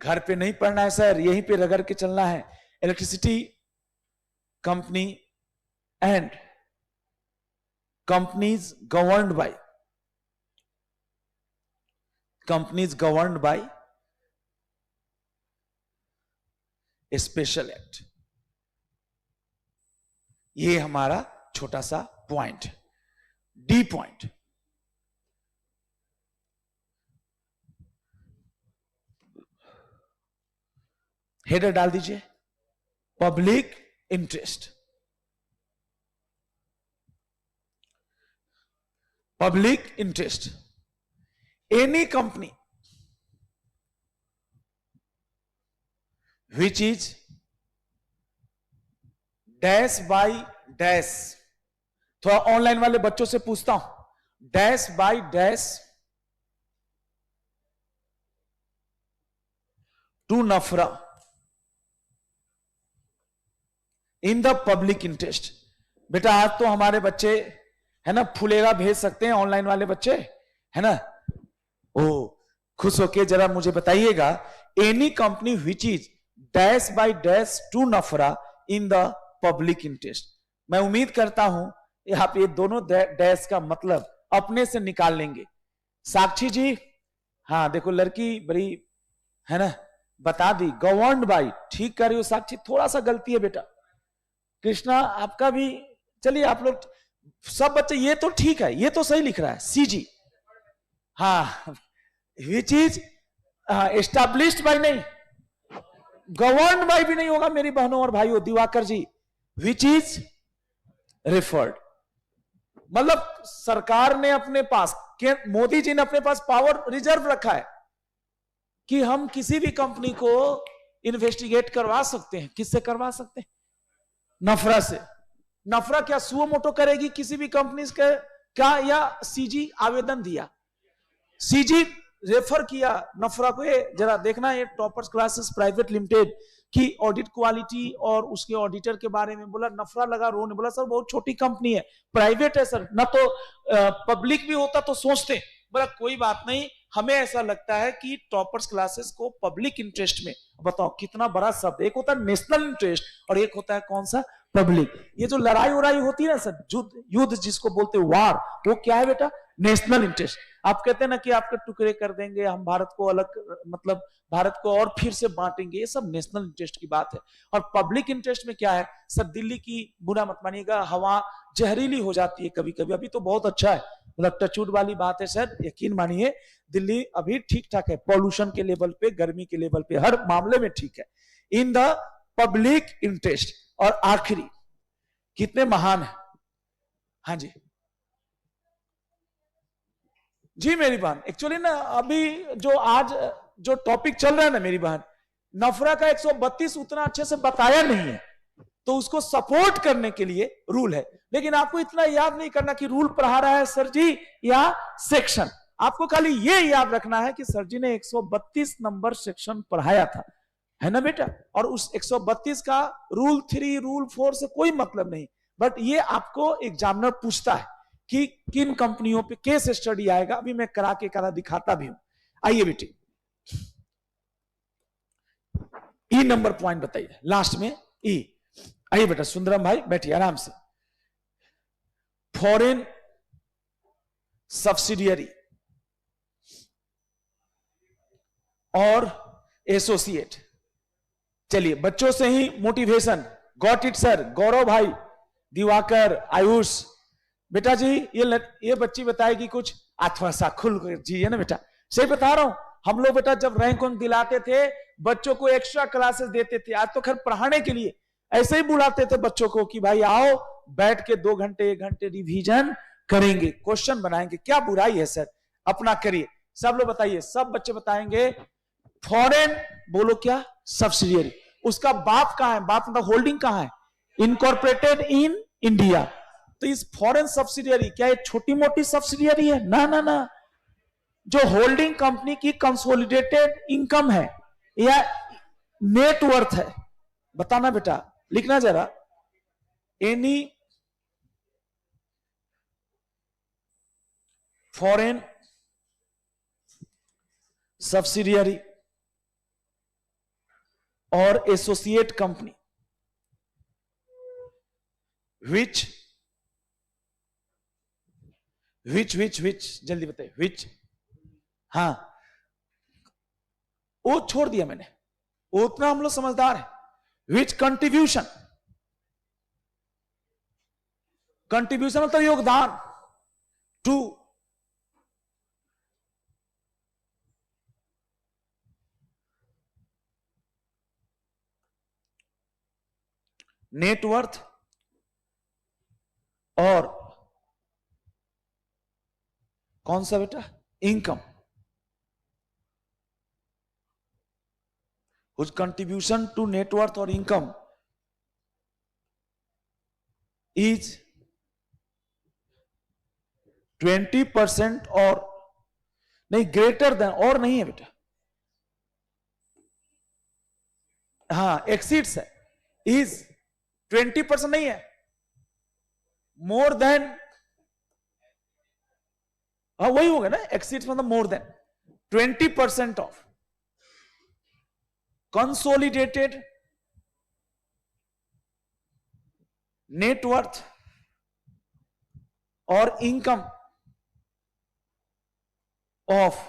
घर पे नहीं पढ़ना है सर, यहीं पे रगड़ के चलना है। Electricity company and companies governed by special act. ये हमारा छोटा सा पॉइंट। डी पॉइंट, हेडर डाल दीजिए, public interest. Public interest, any company which is dash by dash, थोड़ा ऑनलाइन वाले बच्चों से पूछता हूं, dash by dash to NFRA in the public interest. बेटा आज तो हमारे बच्चे है ना फुलेगा भेज सकते हैं, ऑनलाइन वाले बच्चे है ना। ओ खुश होके जरा मुझे बताइएगा, any company which is dash by dash to NFRA in the public interest. मैं उम्मीद करता हूं आप ये दोनों डैश का मतलब अपने से निकाल लेंगे। साक्षी जी, हाँ देखो लड़की बड़ी है ना, बता दी गवर्न्ड बाई, ठीक कर रही हो साक्षी, थोड़ा सा गलती है बेटा। कृष्णा आपका भी, चलिए आप लोग सब बच्चे, ये तो ठीक है, ये तो सही लिख रहा है। सीजी, हाँ, विच इज एस्टैब्लिश्ड बाय, नहीं गवर्न्ड बाय भी नहीं होगा मेरी बहनों और भाइयों। दिवाकर जी, विच इज रेफर्ड, मतलब सरकार ने अपने पास, मोदी जी ने अपने पास पावर रिजर्व रखा है कि हम किसी भी कंपनी को इन्वेस्टिगेट करवा सकते हैं। किससे करवा सकते हैं? नफरा से। नफरा क्या सुओ मोटो करेगी किसी भी कंपनी के क्या, या सीजी आवेदन दिया, सीजी रेफर किया नफरा को? ये जरा देखना, ये टॉपर्स क्लासेस प्राइवेट लिमिटेड की ऑडिट क्वालिटी और उसके ऑडिटर के बारे में बोला, नफरा लगा रो ने बोला सर बहुत छोटी कंपनी है, प्राइवेट है सर, ना तो पब्लिक भी होता तो सोचते। बोला कोई बात नहीं, हमें ऐसा लगता है कि टॉपर्स क्लासेस को पब्लिक इंटरेस्ट में, बताओ कितना बड़ा शब्द, एक होता है नेशनल इंटरेस्ट और एक होता है कौन सा, पब्लिक। ये जो लड़ाई उड़ाई होती है ना सर, युद्ध जिसको बोलते हैं वार, वो क्या है बेटा? National interest. आप कहते हैं ना कि आपके टुकड़े कर देंगे, हम भारत को अलग, मतलब भारत को और फिर से बांटेंगे, ये सब नेशनल इंटरेस्ट की बात है। और पब्लिक इंटरेस्ट में क्या है सर, दिल्ली की, बुरा मत मानिएगा, हवा जहरीली हो जाती है कभी कभी, अभी तो बहुत अच्छा है, मतलब टचवुड वाली बात है सर, यकीन मानिए दिल्ली अभी ठीक ठाक है, पॉल्यूशन के लेवल पे, गर्मी के लेवल पे, हर मामले में ठीक है, इन द पब्लिक इंटरेस्ट। और आखिरी, कितने महान है, हाँ जी, जी मेरी बहन, एक्चुअली ना अभी जो आज जो टॉपिक चल रहा है ना मेरी बहन, नफरा का 132 उतना अच्छे से बताया नहीं है, तो उसको सपोर्ट करने के लिए रूल है। लेकिन आपको इतना याद नहीं करना कि रूल पढ़ा रहा है सर जी या सेक्शन। आपको खाली ये याद रखना है कि सर जी ने 132 नंबर सेक्शन पढ़ाया था, है ना बेटा। और उस 132 का रूल 3 रूल 4 से कोई मतलब नहीं, बट ये आपको एग्जामिनर पूछता है कि किन कंपनियों पे केस स्टडी आएगा। अभी मैं करा के करा दिखाता भी हूं। आइए बेटी, ई नंबर पॉइंट बताइए लास्ट में, ई। आइए बेटा सुंदरम भाई बैठिए आराम से। फॉरेन सब्सिडियरी और एसोसिएट। चलिए बच्चों से ही मोटिवेशन। गॉट इट सर, गौरव भाई, दिवाकर, आयुष। बेटा जी ये बच्ची बताएगी कुछ, थोड़ा सा खुल जी, है ना बेटा। सही बता रहा हूं, हम लोग बेटा जब रैंक दिलाते थे बच्चों को एक्स्ट्रा क्लासेस देते थे। आज तो खैर पढ़ाने के लिए ऐसे ही बुलाते थे बच्चों को कि भाई आओ बैठ के 2 घंटे 1 घंटे रिवीजन करेंगे, क्वेश्चन बनाएंगे। क्या बुराई है सर, अपना करिए। सब लोग बताइए, सब बच्चे बताएंगे फॉरेन, बोलो क्या, सब्सिडियरी। उसका बाप कहां है, बाप मतलब होल्डिंग कहां है, इनकॉर्पोरेटेड इन इंडिया। तो इस फॉरेन सब्सिडियरी क्या ये छोटी मोटी सब्सिडियरी है, ना ना ना। जो होल्डिंग कंपनी की कंसोलिडेटेड इनकम है या नेटवर्थ है, बताना बेटा, लिखना जरा। एनी फॉरेन सब्सिडियरी और एसोसिएट कंपनी विच जल्दी बताइए, विच। हाँ वो छोड़ दिया मैंने, वो उतना हम लोग समझदार है। विच कंट्रीब्यूशन मतलब योगदान टू नेटवर्थ और कौन सा बेटा, income. whose contribution to net worth or income is 20% और नहीं, ग्रेटर देन, और नहीं है बेटा, हाँ एक्सीड्स है, इज 20% नहीं है, मोर देन, हाँ वही होगा ना, एक्सीड्स मतलब more than 20% of consolidated net worth और इनकम ऑफ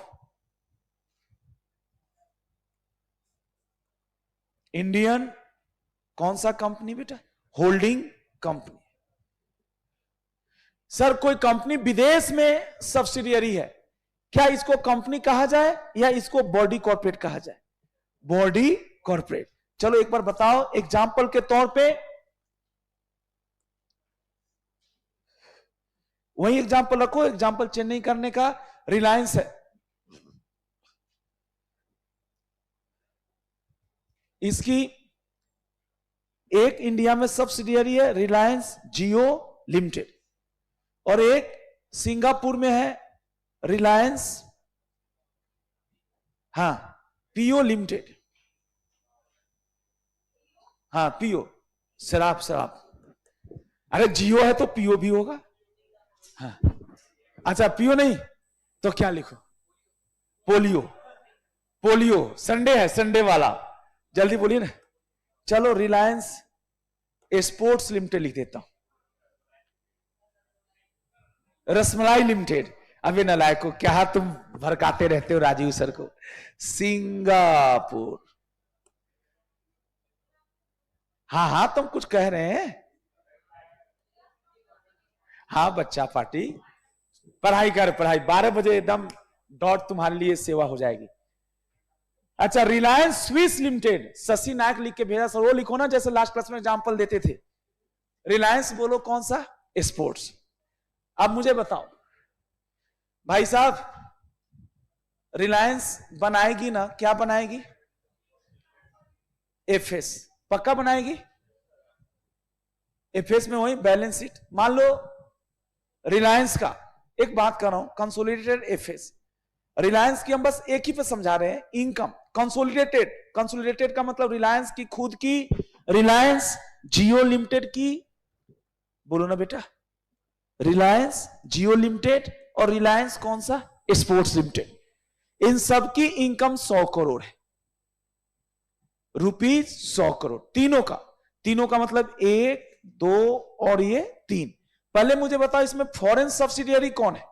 इंडियन, कौन सा कंपनी बेटा, होल्डिंग कंपनी। सर कोई कंपनी विदेश में सब्सिडियरी है, क्या इसको कंपनी कहा जाए या इसको बॉडी कॉर्पोरेट कहा जाए, बॉडी कॉर्पोरेट। चलो एक बार बताओ एग्जाम्पल के तौर पे, वही एग्जाम्पल रखो, एग्जाम्पल चेंज नहीं करने का। रिलायंस है, इसकी एक इंडिया में सब्सिडियरी है रिलायंस जियो लिमिटेड, और एक सिंगापुर में है रिलायंस, हाँ पीओ लिमिटेड, हाँ पीओ, शराब। अरे जियो है तो पीओ भी होगा, हाँ अच्छा पीओ नहीं तो क्या लिखो, पोलियो। संडे है, संडे वाला, जल्दी बोलिए ना। चलो रिलायंस स्पोर्ट्स लिमिटेड लिख देता हूं, रसमलाई लिमिटेड। अभी नालायको, क्या तुम भड़काते रहते हो राजीव सर को। सिंगापुर, हाँ तुम कुछ कह रहे हैं, हाँ बच्चा पार्टी, पढ़ाई कर, पढ़ाई 12 बजे एकदम डॉट तुम्हारे लिए सेवा हो जाएगी। अच्छा रिलायंस स्विस लिमिटेड, शशि नायक लिख के भेजा सर, वो लिखो ना जैसे लास्ट क्लास में एग्जांपल देते थे। रिलायंस बोलो कौन सा, स्पोर्ट्स। अब मुझे बताओ भाई साहब, रिलायंस बनाएगी ना, क्या बनाएगी? एफएस पक्का बनाएगी। एफएस में वही बैलेंस शीट, मान लो रिलायंस का, एक बात कर रहा हूं, कंसोलिडेटेड एफएस, रिलायंस की हम बस एक ही पे समझा रहे हैं, इनकम कंसोलिडेटेड। कंसोलिडेटेड का मतलब रिलायंस की खुद की, रिलायंस जियो लिमिटेड की, बोलो ना बेटा, रिलायंस जियो लिमिटेड और रिलायंस कौन सा, स्पोर्ट्स लिमिटेड, इन सब की इनकम 100 करोड़ है, रुपीज 100 करोड़, तीनों का मतलब 1 2 और ये 3। पहले मुझे बताओ इसमें फॉरेन सब्सिडियरी कौन है?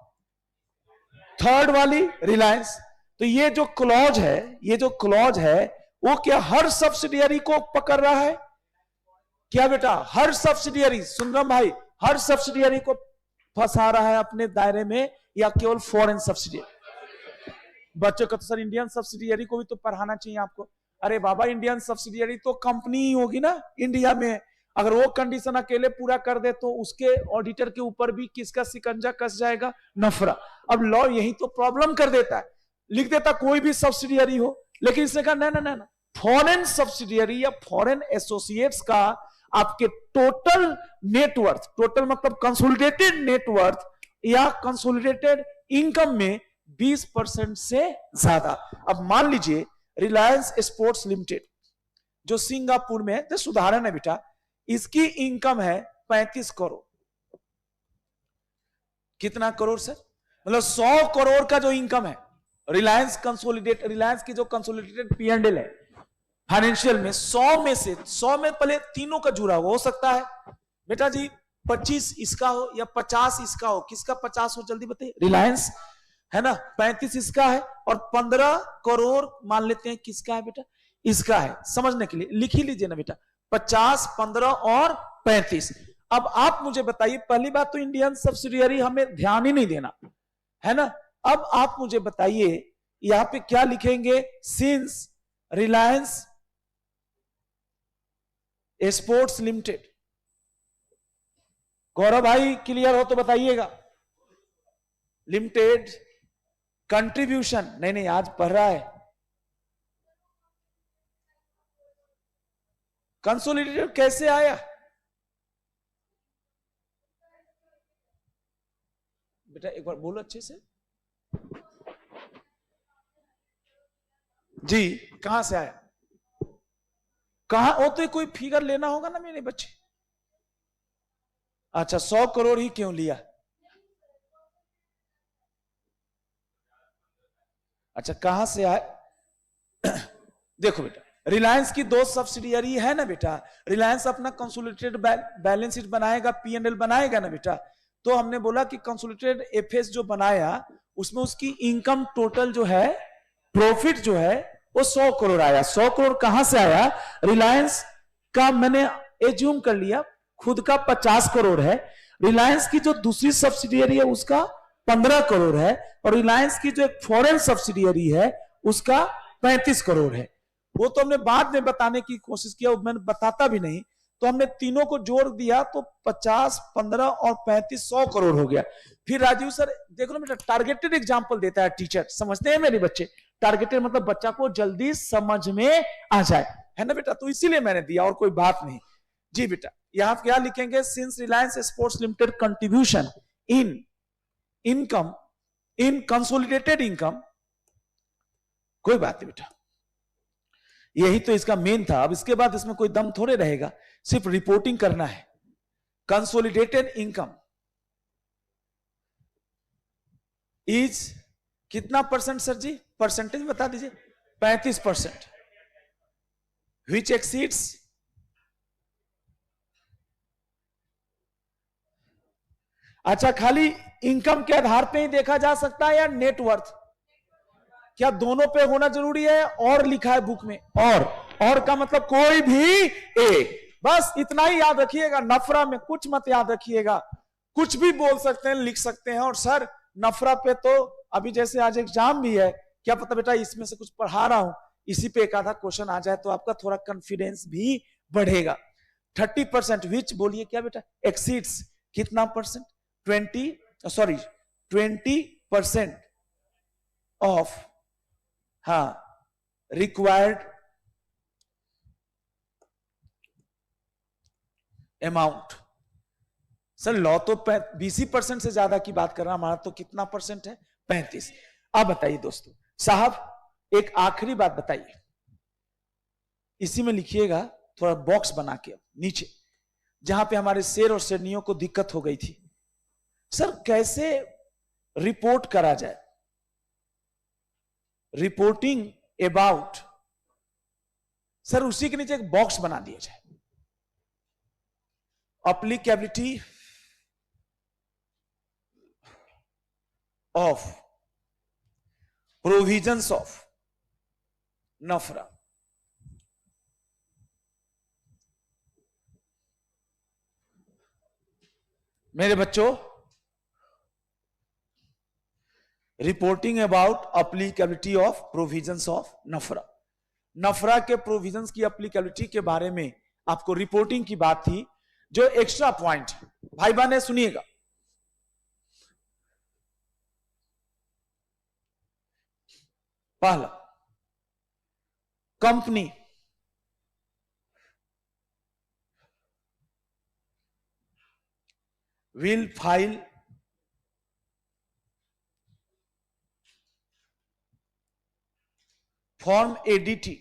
थर्ड वाली रिलायंस। तो ये जो क्लॉज है वो क्या हर सब्सिडियरी को पकड़ रहा है क्या बेटा? हर सब्सिडियरी, सुंदरम भाई, हर सब्सिडियरी को फंसा रहा है अपने दायरे में या केवल फॉरेन सब्सिडियरी? बच्चों का तो सर इंडियन सब्सिडियरी को भी तो पढ़ाना चाहिए आपको। अरे बाबा, इंडियन सब्सिडियरी तो कंपनी ही होगी ना इंडिया में, अगर वो कंडीशन अकेले पूरा कर दे तो उसके ऑडिटर के ऊपर भी किसका शिकंजा कस जाएगा? नफरा। अब लॉ यही तो प्रॉब्लम कर देता है, लिख देता कोई भी सब्सिडियरी हो, लेकिन इसने कहा ना ना ना, फॉरेन सब्सिडियरी या फॉरेन एसोसिएट्स का आपके टोटल नेटवर्थ, टोटल मतलब कंसोलिडेटेड नेटवर्थ या कंसोलिडेटेड इनकम में 20% से ज्यादा। अब मान लीजिए रिलायंस स्पोर्ट्स लिमिटेड जो सिंगापुर में, जैसे उदाहरण है बेटा, इसकी इनकम है 35 करोड़। कितना करोड़ सर? मतलब 100 करोड़ का जो इनकम है रिलायंस की जो कंसोलिडेटेड P&L है फाइनेंशियल में, 100 में से 100 में पहले तीनों का जुड़ा हो सकता है बेटा जी, 25 इसका हो या 50 इसका हो। किसका 50 हो जल्दी बताइए? रिलायंस है ना। 35 इसका है और 15 करोड़ मान लेते हैं किसका है बेटा? इसका है। समझने के लिए लिख ही लीजिए ना बेटा, 50, 15 और 35। अब आप मुझे बताइए, पहली बात तो इंडियन सब्सिडियरी हमें ध्यान ही नहीं देना है ना। अब आप मुझे बताइए यहां पे क्या लिखेंगे? सिंस रिलायंस स्पोर्ट्स लिमिटेड, गौरव भाई क्लियर हो तो बताइएगा। लिमिटेड कंट्रीब्यूशन, नहीं आज पढ़ रहा है, कंसोलिडेटेड कैसे आया बेटा? एक बार बोलो अच्छे से जी, कहां से आया? कहां? वो तो कोई फिगर लेना होगा ना मेरे बच्चे। अच्छा, 100 करोड़ ही क्यों लिया? अच्छा, कहां से आए? देखो बेटा, रिलायंस की 2 सब्सिडियरी है ना बेटा। रिलायंस अपना कंसोलिडेटेड बैलेंस शीट बनाएगा, P&L बनाएगा ना बेटा। तो हमने बोला कि कंसोलिडेटेड एफएस जो बनाया उसमें उसकी इनकम टोटल जो है, प्रॉफिट जो है वो 100 करोड़ आया। 100 करोड़ कहां से आया? रिलायंस का मैंने एज्यूम कर लिया खुद का 50 करोड़ है, रिलायंस की जो दूसरी सब्सिडियरी है उसका 15 करोड़ है, और रिलायंस की जो एक फॉरेन सब्सिडियरी है उसका 35 करोड़ है। वो तो हमने बाद में बताने की कोशिश किया, मैंने बताता भी नहीं, तो हमने तीनों को जोड़ दिया तो 50, 15 और 35 100 करोड़ हो गया। फिर राजीव सर देखो ना बेटा, टारगेटेड एग्जांपल देता है टीचर, समझते हैं मेरे बच्चे? टारगेटेड मतलब बच्चा को जल्दी समझ में आ जाए, है ना बेटा? तो इसीलिए मैंने दिया, और कोई बात नहीं। जी बेटा, यहां क्या लिखेंगे? Since Reliance sports limited contribution in income, in consolidated income, कोई बात नहीं बेटा, यही तो इसका मेन था। अब इसके बाद इसमें कोई दम थोड़े रहेगा, सिर्फ रिपोर्टिंग करना है। कंसोलिडेटेड इनकम इज कितना परसेंट सर जी? परसेंटेज बता दीजिए। 35%, विच एक्सीड्स, अच्छा खाली इनकम के आधार पे ही देखा जा सकता है या नेटवर्थ? क्या दोनों पे होना जरूरी है? और लिखा है बुक में, और का मतलब कोई भी ए, बस इतना ही याद रखिएगा। नफरा में कुछ मत याद रखिएगा, कुछ भी बोल सकते हैं, लिख सकते हैं। और सर नफरा पे तो अभी जैसे आज एग्जाम भी है, क्या पता बेटा इसमें से कुछ पढ़ा रहा हूं, इसी पे एक आधा क्वेश्चन आ जाए तो आपका थोड़ा कॉन्फिडेंस भी बढ़ेगा। 30%, विच बोलिए क्या बेटा? एक्सीड्स कितना percent? 20 20% of required amount. Sir law तो 20% से ज्यादा की बात कर रहा, हमारा तो कितना परसेंट है? 35। अब बताइए दोस्तों, साहब एक आखिरी बात बताइए, इसी में लिखिएगा थोड़ा बॉक्स बना के नीचे, जहां पे हमारे शेर और शेरनियों को दिक्कत हो गई थी। सर कैसे रिपोर्ट करा जाए? रिपोर्टिंग अबाउट, सर उसी के नीचे एक बॉक्स बना दिया जाए। applicability of provisions of NAFRA। मेरे बच्चों, reporting about applicability of provisions of NFRA. NFRA के प्रोविजंस की एप्लीकेबिलिटी के बारे में आपको रिपोर्टिंग की बात थी। जो एक्स्ट्रा पॉइंट भाई बहने सुनिएगा, पहला, company will file form ADT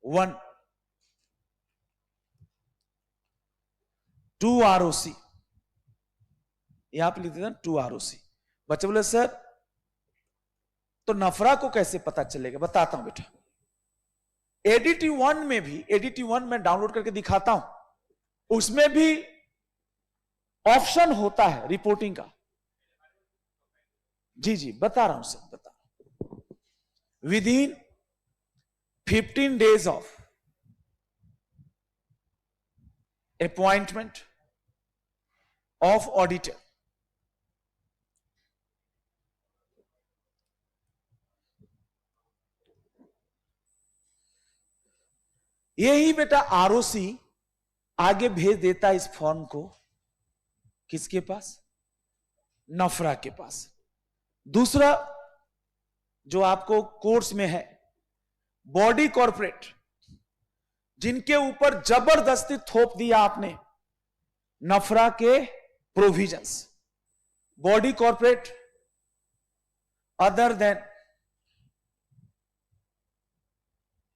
1 to ROC। यहां पे लिख देना 2 ROC। बच्चे बोले सर तो नफरा को कैसे पता चलेगा? बताता हूं बेटा। ADT 1 में भी, ADT 1 में डाउनलोड करके दिखाता हूं, उसमें भी ऑप्शन होता है रिपोर्टिंग का। जी जी बता रहा हूं सर, बता रहा हूं। With in 15 days of appointment of auditor, यही बेटा आरओसी आगे भेज देता इस फॉर्म को किसके पास? नफरा के पास। दूसरा जो आपको कोर्स में है, बॉडी कॉर्पोरेट, जिनके ऊपर जबरदस्ती थोप दिया आपने नफरा के provisions. Body corporate other than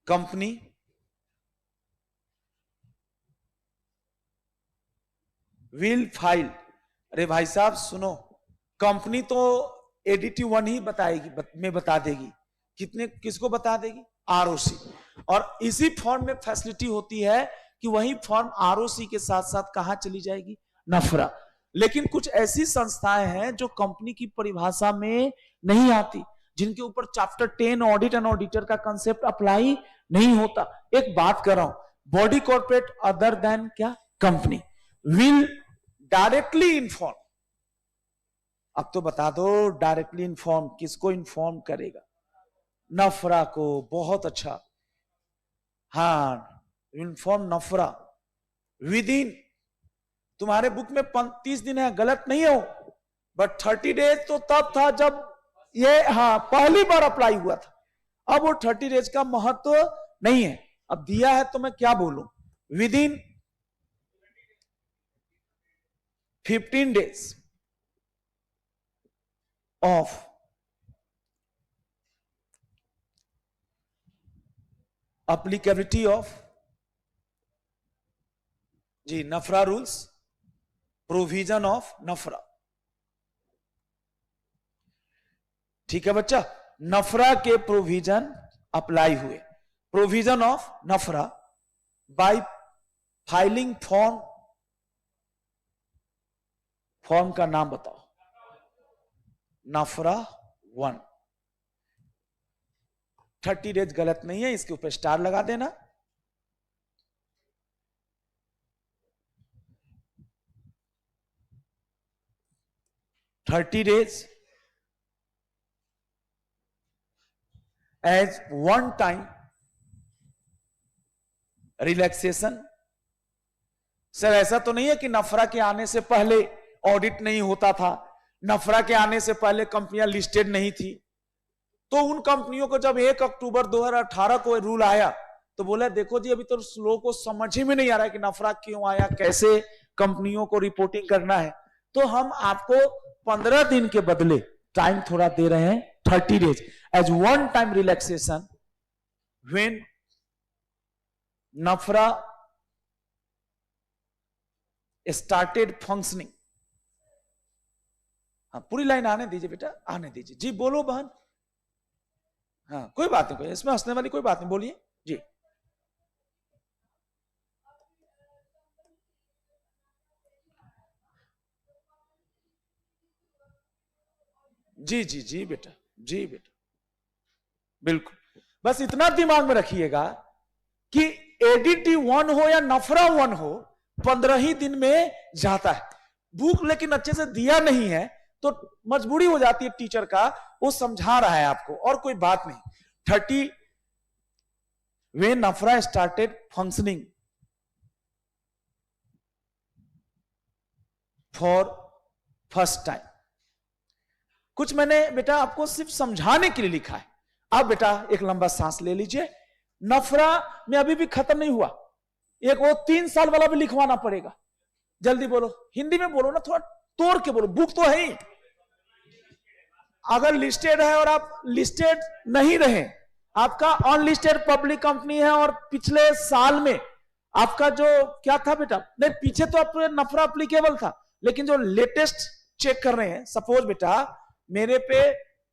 company will file. अरे भाई साहब सुनो, कंपनी तो ADT 1 ही बताएगी, में बता देगी। किसको बता देगी? आरओसी। और इसी फॉर्म में फैसिलिटी होती है कि वही फॉर्म आरओसी के साथ साथ कहां चली जाएगी? नफरा। लेकिन कुछ ऐसी संस्थाएं हैं जो कंपनी की परिभाषा में नहीं आती, जिनके ऊपर चैप्टर 10 ऑडिट एंड ऑडिटर का कंसेप्ट अप्लाई नहीं होता। एक बात कर रहा हूं, बॉडी कॉर्पोरेट अदर देन क्या? Company will directly inform. अब तो बता दो, डायरेक्टली इन्फॉर्म किसको इन्फॉर्म करेगा? नफरा को। बहुत अच्छा, हाँ इन्फॉर्म नफरा विद इन, तुम्हारे बुक में 35 दिन है, गलत नहीं हो, बट 30 डेज तो तब था जब ये पहली बार अप्लाई हुआ था। अब वो 30 डेज का महत्व नहीं है। अब दिया है तो मैं क्या बोलूं? Within 15 days of applicability of जी नफरा रूल्स, प्रोविजन ऑफ नफरा। ठीक है बच्चा, नफरा के प्रोविजन अप्लाई हुए। Provision of NFRA by filing form का नाम बताओ? नफरा 1। 30 डेज गलत नहीं है, इसके ऊपर स्टार लगा देना। Thirty days as one time relaxation. Sir ऐसा तो नहीं है कि नफरा के आने से पहले ऑडिट नहीं होता था, नफरा के आने से पहले कंपनियां लिस्टेड नहीं थी, तो उन कंपनियों को जब 1 अक्टूबर 2018 को रूल आया तो बोला देखो जी अभी तो लोगों को समझ ही में नहीं आ रहा है कि नफरा क्यों आया, कैसे कंपनियों को रिपोर्टिंग करना है। तो हम आपको 15 दिन के बदले टाइम थोड़ा दे रहे हैं, 30 days as one time relaxation when NFRA started functioning. हाँ, पूरी लाइन आने दीजिए बेटा, आने दीजिए जी। बोलो बहन। हाँ कोई बात नहीं, कोई इसमें हंसने वाली कोई बात नहीं, बोलिए जी। जी जी जी बेटा, जी बेटा, बिल्कुल। बस इतना दिमाग में रखिएगा कि एडीटी 1 हो या नफरा 1 हो, 15 ही दिन में जाता है। बुक लेकिन अच्छे से दिया नहीं है तो मजबूरी हो जाती है टीचर का, वो समझा रहा है आपको और कोई बात नहीं। 30 when NFRA started functioning for first time. कुछ मैंने बेटा आपको सिर्फ समझाने के लिए लिखा है। अब बेटा एक लंबा सांस ले लीजिए। नफरा में अभी भी खत्म नहीं हुआ, एक वो 3 साल वाला भी लिखवाना पड़ेगा। जल्दी बोलो, हिंदी में बोलो ना, थोड़ा तोड़ के बोलो, बुक तो है ही। अगर लिस्टेड है और आप लिस्टेड नहीं रहे, आपका अनलिस्टेड पब्लिक कंपनी है और पिछले साल में आपका जो क्या था बेटा, नहीं पीछे तो आपको नफरा अप्लीकेबल था, लेकिन जो लेटेस्ट चेक कर रहे हैं, सपोज बेटा मेरे पे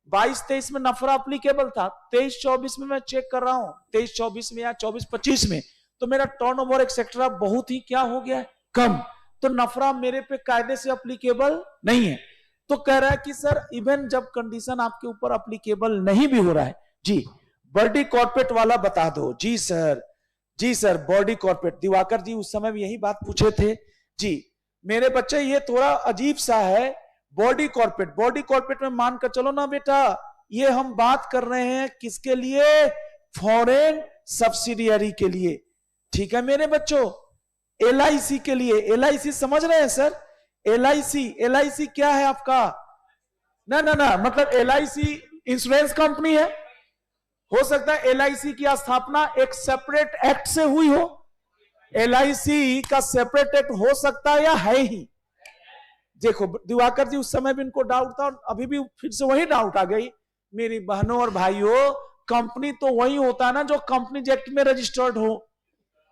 22-23 में नफरा अप्लीकेबल था, 23-24 में मैं चेक कर रहा हूं, 23-24 में या 24-25 में, तो मेरा टर्नओवर एक्सेट्रा बहुत ही क्या हो गया है, कम। तो नफरा मेरे पे कायदे से अप्लीकेबल नहीं है। तो कह रहा है कि सर इवन जब कंडीशन आपके ऊपर अप्लीकेबल नहीं भी हो रहा है जी, बॉडी कॉर्पोरेट वाला बता दो। जी सर, जी सर, बॉडी कॉर्पोरेट। दिवाकर जी उस समय भी यही बात पूछे थे जी। मेरे बच्चे ये थोड़ा अजीब सा है, बॉडी कॉर्पोरेट। बॉडी कॉर्पोरेट में मान कर चलो ना बेटा, ये हम बात कर रहे हैं किसके लिए, फॉरेन सब्सिडियरी के लिए। ठीक है मेरे बच्चों, LIC के लिए। LIC समझ रहे हैं सर, LIC क्या है आपका, ना ना ना, मतलब LIC इंश्योरेंस कंपनी है। हो सकता है LIC की स्थापना एक सेपरेट एक्ट से हुई हो, LIC का सेपरेट एक्ट हो सकता है या है ही। देखो दिवाकर जी उस समय भी इनको डाउट था और अभी भी फिर से वही डाउट आ गई। मेरी बहनों और भाइयों, कंपनी तो वही होता है ना जो कंपनी एक्ट में रजिस्टर्ड हो,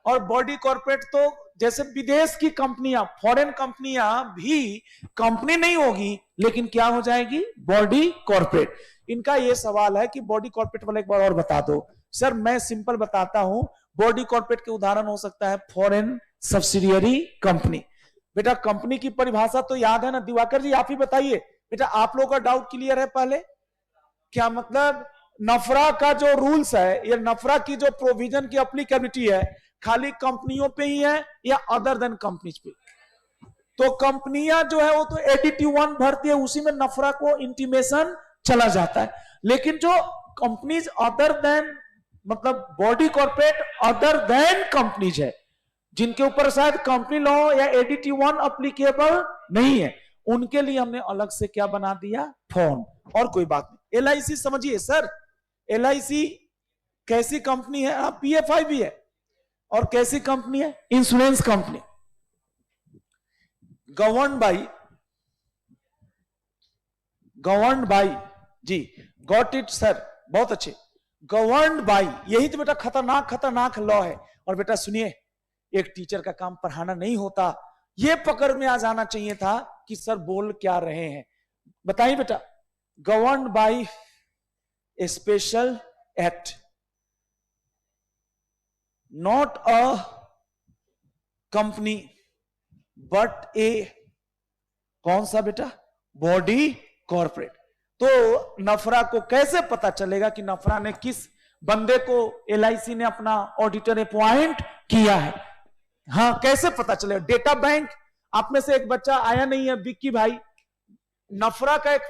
और बॉडी कॉर्पोरेट तो जैसे विदेश की कंपनियां, फॉरेन कंपनियां भी कंपनी नहीं होगी लेकिन क्या हो जाएगी, बॉडी कॉर्पोरेट। इनका यह सवाल है कि बॉडी कॉर्पोरेट वाला एक बार और बता दो। सर मैं सिंपल बताता हूं, बॉडी कॉर्पोरेट के उदाहरण हो सकता है फॉरेन सब्सिडियरी कंपनी। बेटा कंपनी की परिभाषा तो याद है ना, दिवाकर जी आप ही बताइए बेटा, आप लोगों का डाउट क्लियर है पहले? क्या मतलब नफरा का जो रूल्स है या नफरा की जो प्रोविजन की एप्लीकेबिलिटी है खाली कंपनियों पे ही है या अदर देन कंपनीज पे? तो कंपनियां जो है वो तो एडीटी 1 भरती है, उसी में नफरा को इंटीमेशन चला जाता है। लेकिन जो कंपनीज अदर देन, मतलब body corporate other than companies है, जिनके ऊपर शायद कंपनी लॉ या एडीटी 1 अप्लीकेबल नहीं है, उनके लिए हमने अलग से क्या बना दिया, फॉर्म। और कोई बात नहीं। LIC समझिए सर, LIC कैसी कंपनी है, PFI भी है, और कैसी कंपनी है, इंश्योरेंस कंपनी, गवर्न्ड बाई जी, गॉट इट सर, बहुत अच्छे, गवर्न्ड बाई, यही तो बेटा खतरनाक लॉ है। और बेटा सुनिए, एक टीचर का काम पढ़ाना नहीं होता, ये पकड़ में आ जाना चाहिए था कि सर बोल क्या रहे हैं। बताइए बेटा, governed by a special act, not a company but a, कौन सा बेटा, बॉडी कॉर्पोरेट। तो नफरा को कैसे पता चलेगा कि नफरा ने किस बंदे को LIC ने अपना ऑडिटर अपॉइंट किया है? हाँ कैसे पता चलेगा? डेटा बैंक, आप में से एक बच्चा आया नहीं है, विक्की भाई, नफरा का एक,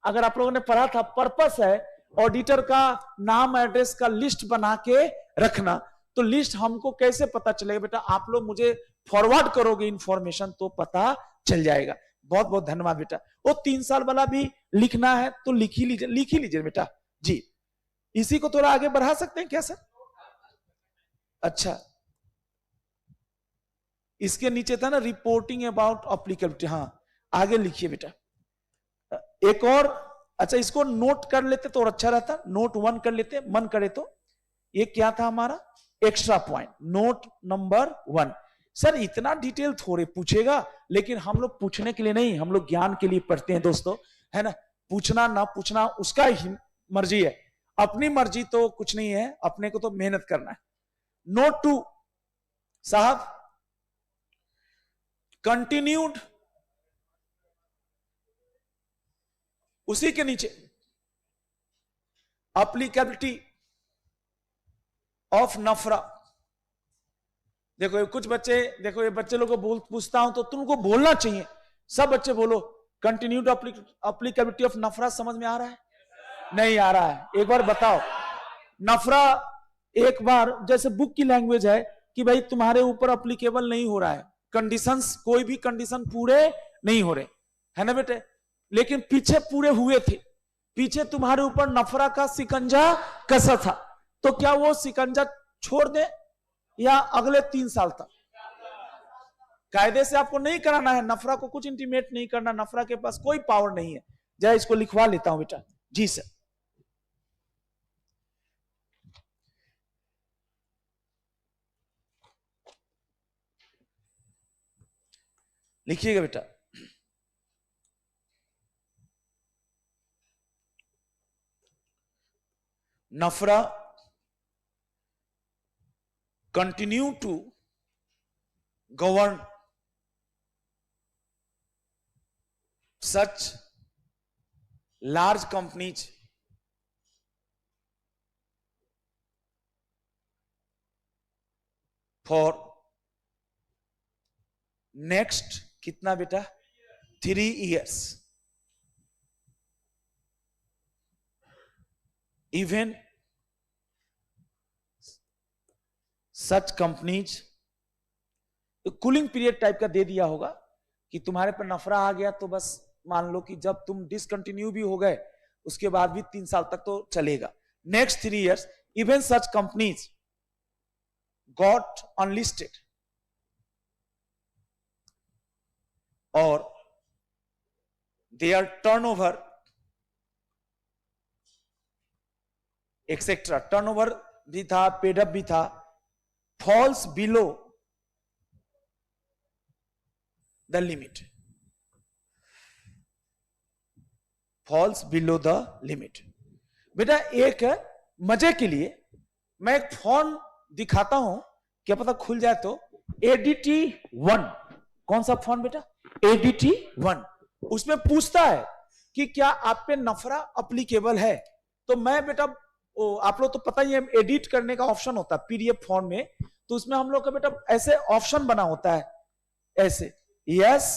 अगर आप लोगों ने पढ़ा था, पर्पस है ऑडिटर का नाम एड्रेस का लिस्ट बना के रखना। तो लिस्ट हमको कैसे पता चलेगा बेटा? आप लोग मुझे फॉरवर्ड करोगे इंफॉर्मेशन तो पता चल जाएगा। बहुत बहुत धन्यवाद बेटा। वो 3 साल वाला भी लिखना है तो लिख ही लीजिए बेटा जी। इसी को थोड़ा आगे बढ़ा सकते हैं क्या सर? अच्छा, इसके नीचे था ना रिपोर्टिंग अबाउट एप्लीकेबिलिटी, हाँ आगे लिखिए बेटा। एक और, अच्छा इसको नोट कर लेते तो और अच्छा रहता, नोट 1 कर लेते मन करे तो। ये क्या था हमारा extra point, note number 1। Sir इतना डिटेल थोड़े पूछेगा, लेकिन हम लोग पूछने के लिए नहीं, हम लोग ज्ञान के लिए पढ़ते हैं दोस्तों, है ना। पूछना ना पूछना उसका ही मर्जी है, अपनी मर्जी तो कुछ नहीं है, अपने को तो मेहनत करना है। नोट 2 साहब, कंटिन्यूड, उसी के नीचे एप्लीकेबिलिटी ऑफ नफरा। देखो ये कुछ बच्चे, देखो ये बच्चे लोगों को पूछता हूं तो तुमको बोलना चाहिए, सब बच्चे बोलो कंटिन्यूड एप्लीकेबिलिटी ऑफ नफरा। समझ में आ रहा है? नहीं आ रहा है? एक बार बताओ। नफरा एक बार जैसे बुक की लैंग्वेज है कि भाई तुम्हारे ऊपर एप्लीकेबल नहीं हो रहा है, कंडीशंस, कोई भी कंडीशन पूरे नहीं हो रहे, है ना बेटे, लेकिन पीछे पूरे हुए थे, पीछे तुम्हारे ऊपर नफरा का सिकंजा कसा था, तो क्या वो सिकंजा छोड़ दे या अगले 3 साल तक? कायदे से आपको नहीं कराना है, नफरा को कुछ इंटीमेट नहीं करना, नफरा के पास कोई पावर नहीं है। जय, इसको लिखवा लेता हूं बेटा जी सर। लिखिएगा बेटा, नफरा continue to govern such large companies for next कितना बेटा 3 years, even such companies, cooling period type का दे दिया होगा कि तुम्हारे पर नफरा आ गया तो बस मान लो कि जब तुम डिसकंटिन्यू भी हो गए उसके बाद भी 3 साल तक तो चलेगा। Next 3 years even such companies got unlisted और देयर टर्नओवर एक्सेट्रा, टर्नओवर भी था, पेडअप भी था, falls below the limit, falls below the limit। बेटा एक मजे के लिए मैं एक फॉर्म दिखाता हूं, क्या पता खुल जाए तो। ADT 1, कौन सा फॉर्म बेटा? ADT 1। उसमें पूछता है कि क्या आप पे नफरा अप्लीकेबल है, तो मैं बेटा आप लोग तो पता ही है एडिट करने का ऑप्शन होता है PDF फॉर्म में, तो उसमें हम लोग का बेटा ऐसे ऑप्शन बना होता है, ऐसे यस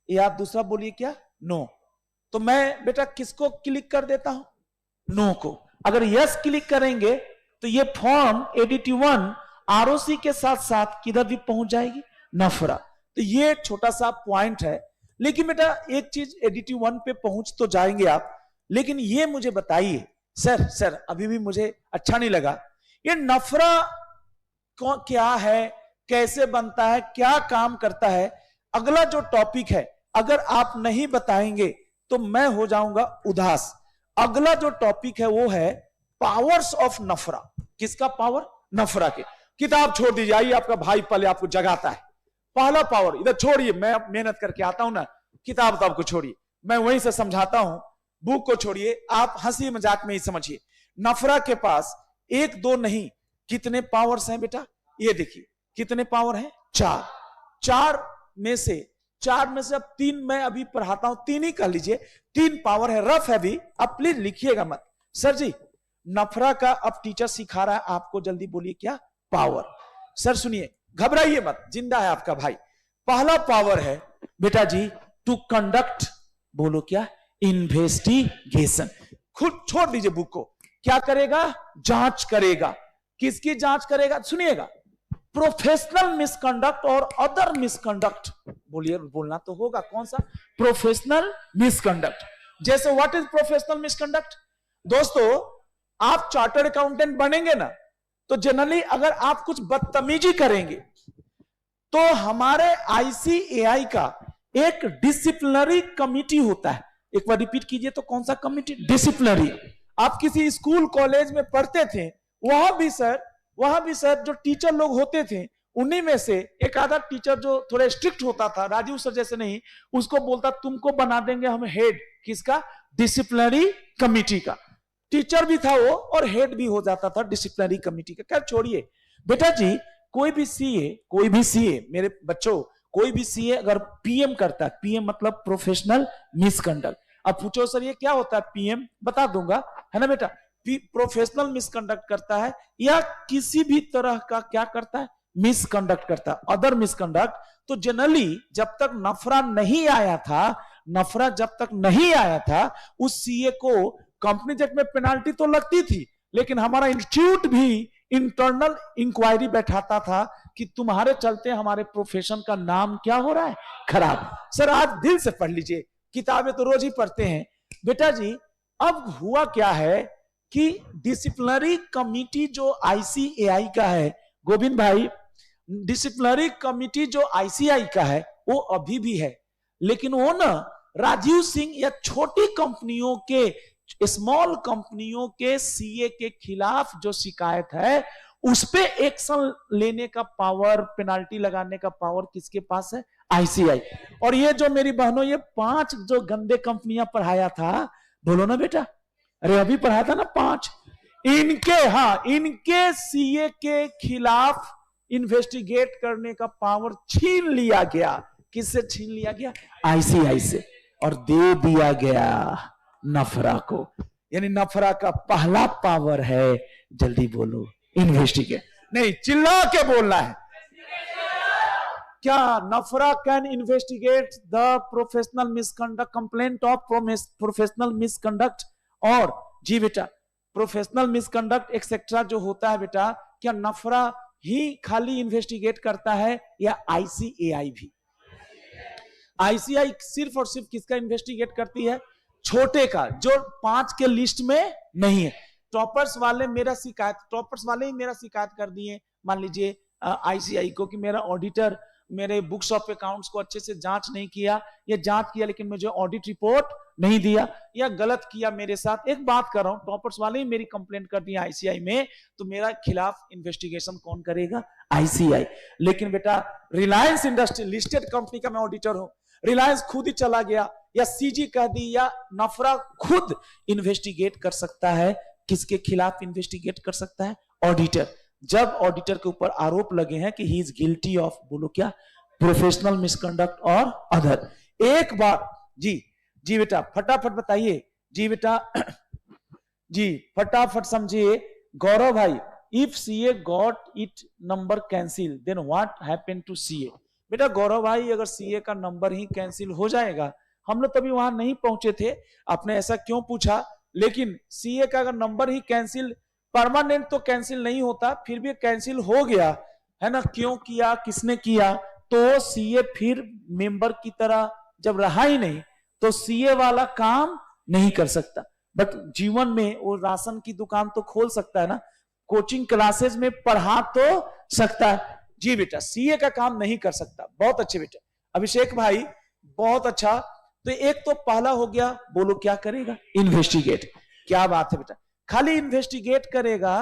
या दूसरा बोलिए क्या नो, तो मैं बेटा किसको क्लिक कर देता हूं? नो को। अगर यस क्लिक करेंगे तो ये फॉर्म ADT 1 ROC के साथ साथ किधर भी पहुंच जाएगी? नफरा। तो ये छोटा सा पॉइंट है, लेकिन बेटा एक चीज ADT 1 पे पहुंच तो जाएंगे आप, लेकिन ये मुझे बताइए सर अभी भी मुझे अच्छा नहीं लगा, ये नफरा क्या है, कैसे बनता है, क्या काम करता है? अगला जो टॉपिक है अगर आप नहीं बताएंगे तो मैं हो जाऊंगा उदास। अगला जो टॉपिक है वो है पावर्स ऑफ नफरा। किसका पावर? नफरा के। किताब छोड़ दीजिए, आइए आपका भाई पहले आपको जगाता है। पहला पावर इधर छोड़िए, मैं मेहनत करके आता हूं ना, किताब तो आपको छोड़िए, मैं वहीं से समझाता हूं, बुक को छोड़िए, आप हंसी मजाक में ही समझिए। नफरा के पास 1 2 नहीं, कितने पावर्स हैं बेटा? ये देखिए कितने पावर हैं? 4। 4 में से अब 3 मैं अभी पढ़ाता हूं, 3 ही कह लीजिए, 3 पावर है। रफ है भी, आप प्लीज लिखिएगा मत। सर जी नफरा का अब टीचर सिखा रहा है आपको, जल्दी बोलिए क्या पावर? सर सुनिए, घबराइए मत, जिंदा है आपका भाई। पहला पावर है बेटा जी टू कंडक्ट, बोलो क्या? इन्वेस्टिगेशन। खुद छोड़ दीजिए बुक को, क्या करेगा? जांच करेगा। किसकी जांच करेगा? सुनिएगा, प्रोफेशनल मिसकंडक्ट और अदर मिसकंडक्ट। बोलिए, बोलना तो होगा, कौन सा? Professional misconduct. जैसे व्हाट इज प्रोफेशनल मिसकंडक्ट? दोस्तों, आप चार्टर्ड अकाउंटेंट बनेंगे ना, तो जनरली अगर आप कुछ बदतमीजी करेंगे तो हमारे आईसीएआई का एक डिसिप्लिनरी कमिटी होता है। एक बार रिपीट कीजिए तो, कौन सा कमिटी? डिसिप्लिनरी। आप किसी स्कूल कॉलेज में पढ़ते थे, वहां भी सर जो टीचर लोग होते थे, उन्हीं में से एक आधा टीचर जो थोड़ा स्ट्रिक्ट होता था, राजीव सर जैसे नहीं, उसको बोलता तुमको बना देंगे हम हेड। किसका? डिसिप्लिनरी कमिटी का। टीचर भी था वो और हेड भी हो जाता था डिसिप्लिनरी कमिटी का। क्या छोड़िए बेटा जी, कोई भी सीए मेरे बच्चों, कोई भी सीए अगर पीएम करता है, पीएम मतलब प्रोफेशनल मिसकंडक्ट। अब पूछो सर ये क्या होता है पीएम? बता दूंगा, है ना बेटा। प्रोफेशनल मिसकंडक्ट करता है या किसी भी तरह का क्या करता है? मिसकंडक्ट करता है, अदर मिसकंडक्ट। तो जनरली जब तक नफरा जब तक नहीं आया था, उस सीए को कंपनी एक्ट में पेनाल्टी तो लगती थी, लेकिन हमारा इंस्टीट्यूट भी इंटरनल इंक्वायरी बैठाता था कि तुम्हारे चलते हमारे प्रोफेशन का नाम क्या हो रहा है? खराब। सर आज दिल से पढ़ लीजिए, किताबें तो रोज ही पढ़ते हैं बेटा जी। अब हुआ क्या है कि डिसिप्लिनरी कमिटी जो आईसीएआई का है, गोविंद भाई, डिसिप्लिनरी कमिटी जो आईसीआई का है वो अभी भी है, लेकिन वो ना राजीव सिंह या छोटी कंपनियों के, स्मॉल कंपनियों के सीए के खिलाफ जो शिकायत है उस पे एक्शन लेने का पावर, पेनाल्टी लगाने का पावर किसके पास है? आईसीआई। और ये जो मेरी बहनों, ये 5 जो गंदे कंपनियां पढ़ाया था, बोलो ना बेटा, अरे अभी पढ़ाया था ना 5, इनके सीए के खिलाफ इन्वेस्टिगेट करने का पावर छीन लिया गया। किससे छीन लिया गया? आईसीआई से, और दे दिया गया नफरा को। यानी नफरा का पहला पावर है, जल्दी बोलो, इन्वेस्टिगेट। नहीं, चिल्ला के बोलना है। क्या NFRA can investigate the professional misconduct, complaint of professional misconduct? और जी बेटा, प्रोफेशनल मिसकंडक्ट एक्सेट्रा जो होता है बेटा, क्या नफरा ही खाली इन्वेस्टिगेट करता है या आईसीएआई भी? आईसीआई सिर्फ और सिर्फ किसका इन्वेस्टिगेट करती है? छोटे का, जो 5 के लिस्ट में नहीं है। टॉपर्स वाले ही मेरा शिकायत कर दिए, मान लीजिए आईसीआई को, कि मेरा ऑडिटर मेरे बुक्स ऑफ अकाउंट्स को अच्छे से जांच नहीं किया, या जांच किया लेकिन मुझे ऑडिट रिपोर्ट नहीं दिया, या गलत किया मेरे साथ। एक बात कर रहा हूं, टॉपर्स वाले ही मेरी कंप्लेंट कर दी आईसीआई में, तो मेरा खिलाफ इन्वेस्टिगेशन कौन करेगा? आईसीआई। लेकिन बेटा रिलायंस इंडस्ट्री लिस्टेड कंपनी का मैं ऑडिटर हूं, रिलायंस खुद ही चला गया या सीजी कह दी, या नफरा खुद इन्वेस्टिगेट कर सकता है। किसके खिलाफ इन्वेस्टिगेट कर सकता है? ऑडिटर। जब ऑडिटर के ऊपर आरोप लगे हैं कि ही इज गिल्टी ऑफ, बोलो क्या? प्रोफेशनल मिसकंडक्ट और अदर। एक बार जी बेटा फटाफट बताइए, जी बेटा जी फटाफट समझिए। गौरव भाई, if CA got it number cancel then what happen to CA? बेटा गौरव भाई, अगर सीए का नंबर ही कैंसिल हो जाएगा, हम लोग तभी वहां नहीं पहुंचे थे, आपने ऐसा क्यों पूछा, लेकिन सीए का अगर नंबर ही कैंसिल, परमानेंट तो कैंसिल नहीं होता, फिर भी कैंसिल हो गया है ना, क्यों किया, किसने किया, तो सीए फिर मेंबर की तरह जब रहा ही नहीं, तो सीए वाला काम नहीं कर सकता। बट जीवन में वो राशन की दुकान तो खोल सकता है ना, कोचिंग क्लासेस में पढ़ा तो सकता है। जी बेटा, सीए का काम नहीं कर सकता। बहुत अच्छे बेटा अभिषेक भाई, बहुत अच्छा। तो एक तो पहला हो गया, बोलो क्या करेगा? इन्वेस्टिगेट। क्या बात है बेटा, खाली इन्वेस्टिगेट करेगा।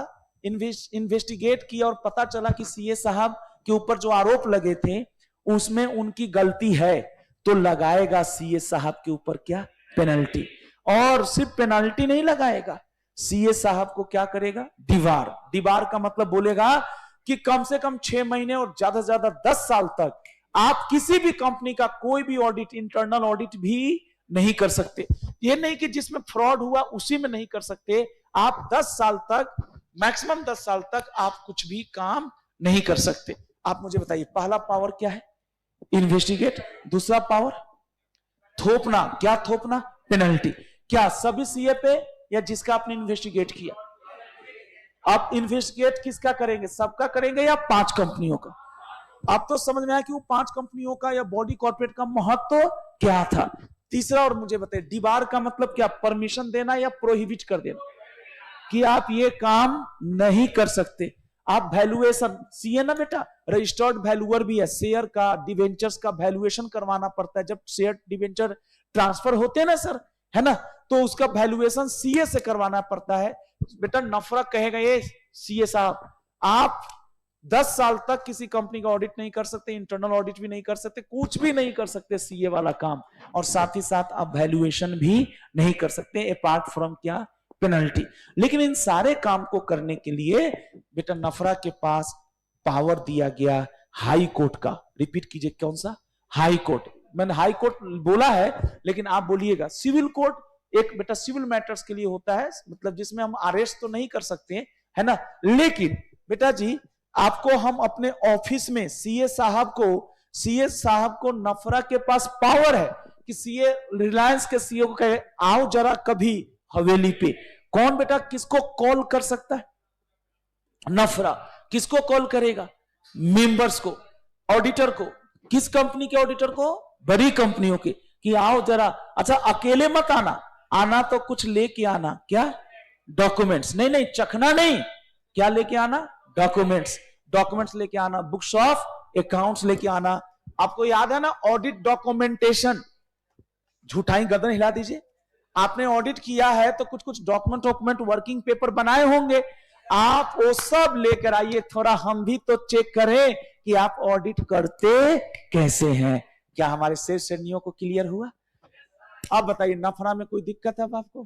इन्वेस्टिगेट किया और पता चला कि सीए साहब के ऊपर जो आरोप लगे थे उसमें उनकी गलती है, तो लगाएगा सीए साहब के ऊपर क्या? पेनल्टी। और सिर्फ पेनल्टी नहीं लगाएगा, सीए साहब को क्या करेगा? दीवार। दीवार का मतलब बोलेगा कि कम से कम 6 महीने और ज्यादा से ज्यादा 10 साल तक आप किसी भी कंपनी का कोई भी ऑडिट, इंटरनल ऑडिट भी नहीं कर सकते। ये नहीं कि जिसमें फ्रॉड हुआ उसी में नहीं कर सकते, आप 10 साल तक, मैक्सिमम 10 साल तक आप कुछ भी काम नहीं कर सकते। आप मुझे बताइए, पहला पावर क्या है? इन्वेस्टिगेट। दूसरा पावर थोपना। क्या थोपना? पेनल्टी। क्या सभी सीए पे या जिसका आपने इन्वेस्टिगेट किया? आप इन्वेस्टिगेट किसका करेंगे, सबका करेंगे या 5 कंपनियों का? आप तो समझ में आया कि वो 5 कंपनियों का या बॉडी कॉर्पोरेट का महत्व तो क्या था। तीसरा और मुझे बताइए, डिबार का मतलब क्या, परमिशन देना या प्रोहिबिट कर देना कि आप ये काम नहीं कर सकते। आप वैल्यूएशन, सीए ना बेटा, रजिस्टर्ड वैल्यूअर भी है, शेयर का, डिवेंचर्स का वैल्यूएशन करवाना पड़ता है। जब शेयर डिवेंचर ट्रांसफर होते हैं ना सर, है ना, तो उसका वैल्यूएशन सीए से करवाना पड़ता है। बेटा नफरा कहेगा ये सीए साहब, आप 10 साल तक किसी कंपनी का ऑडिट नहीं कर सकते, इंटरनल ऑडिट भी नहीं कर सकते, कुछ भी नहीं कर सकते सीए वाला काम, और साथ ही साथ आप वैल्यूएशन भी नहीं कर सकते अपार्ट फ्रॉम क्या, पेनल्टी। लेकिन इन सारे काम को करने के लिए बेटा नफरा के पास पावर दिया गया हाई कोर्ट का। रिपीट कीजिए, कौन सा? High court. मैंने हाई कोर्ट बोला है, लेकिन आप बोलिएगा सिविल कोर्ट। एक बेटा सिविल मैटर्स के लिए होता है, मतलब जिसमें हम अरेस्ट तो नहीं कर सकते, है ना, लेकिन बेटा जी आपको हम अपने ऑफिस में सीए साहब को नफरा के पास पावर है कि सीए, रिलायंस के सीए को कहे आओ जरा कभी हवेली पे। कौन बेटा किसको कॉल कर सकता है? नफरा। किसको कॉल करेगा? मेंबर्स को, ऑडिटर को। किस कंपनी के ऑडिटर को? बड़ी कंपनियों के, कि आओ जरा। अच्छा अकेले मत आना, आना तो कुछ लेके आना। क्या? डॉक्यूमेंट्स। नहीं नहीं, चखना नहीं, क्या लेके आना? डॉक्यूमेंट्स। डॉक्यूमेंट्स लेके आना, बुक्स ऑफ अकाउंट्स लेके आना। आपको याद है ना ऑडिट डॉक्यूमेंटेशन? झूठाई गर्दन हिला दीजिए। आपने ऑडिट किया है तो कुछ कुछ डॉक्यूमेंट वर्किंग पेपर बनाए होंगे, आप वो सब लेकर आइए, थोड़ा हम भी तो चेक करें कि आप ऑडिट करते कैसे हैं। क्या हमारे शेष श्रेणियों को क्लियर हुआ? अब बताइए नफरा में कोई दिक्कत है आपको?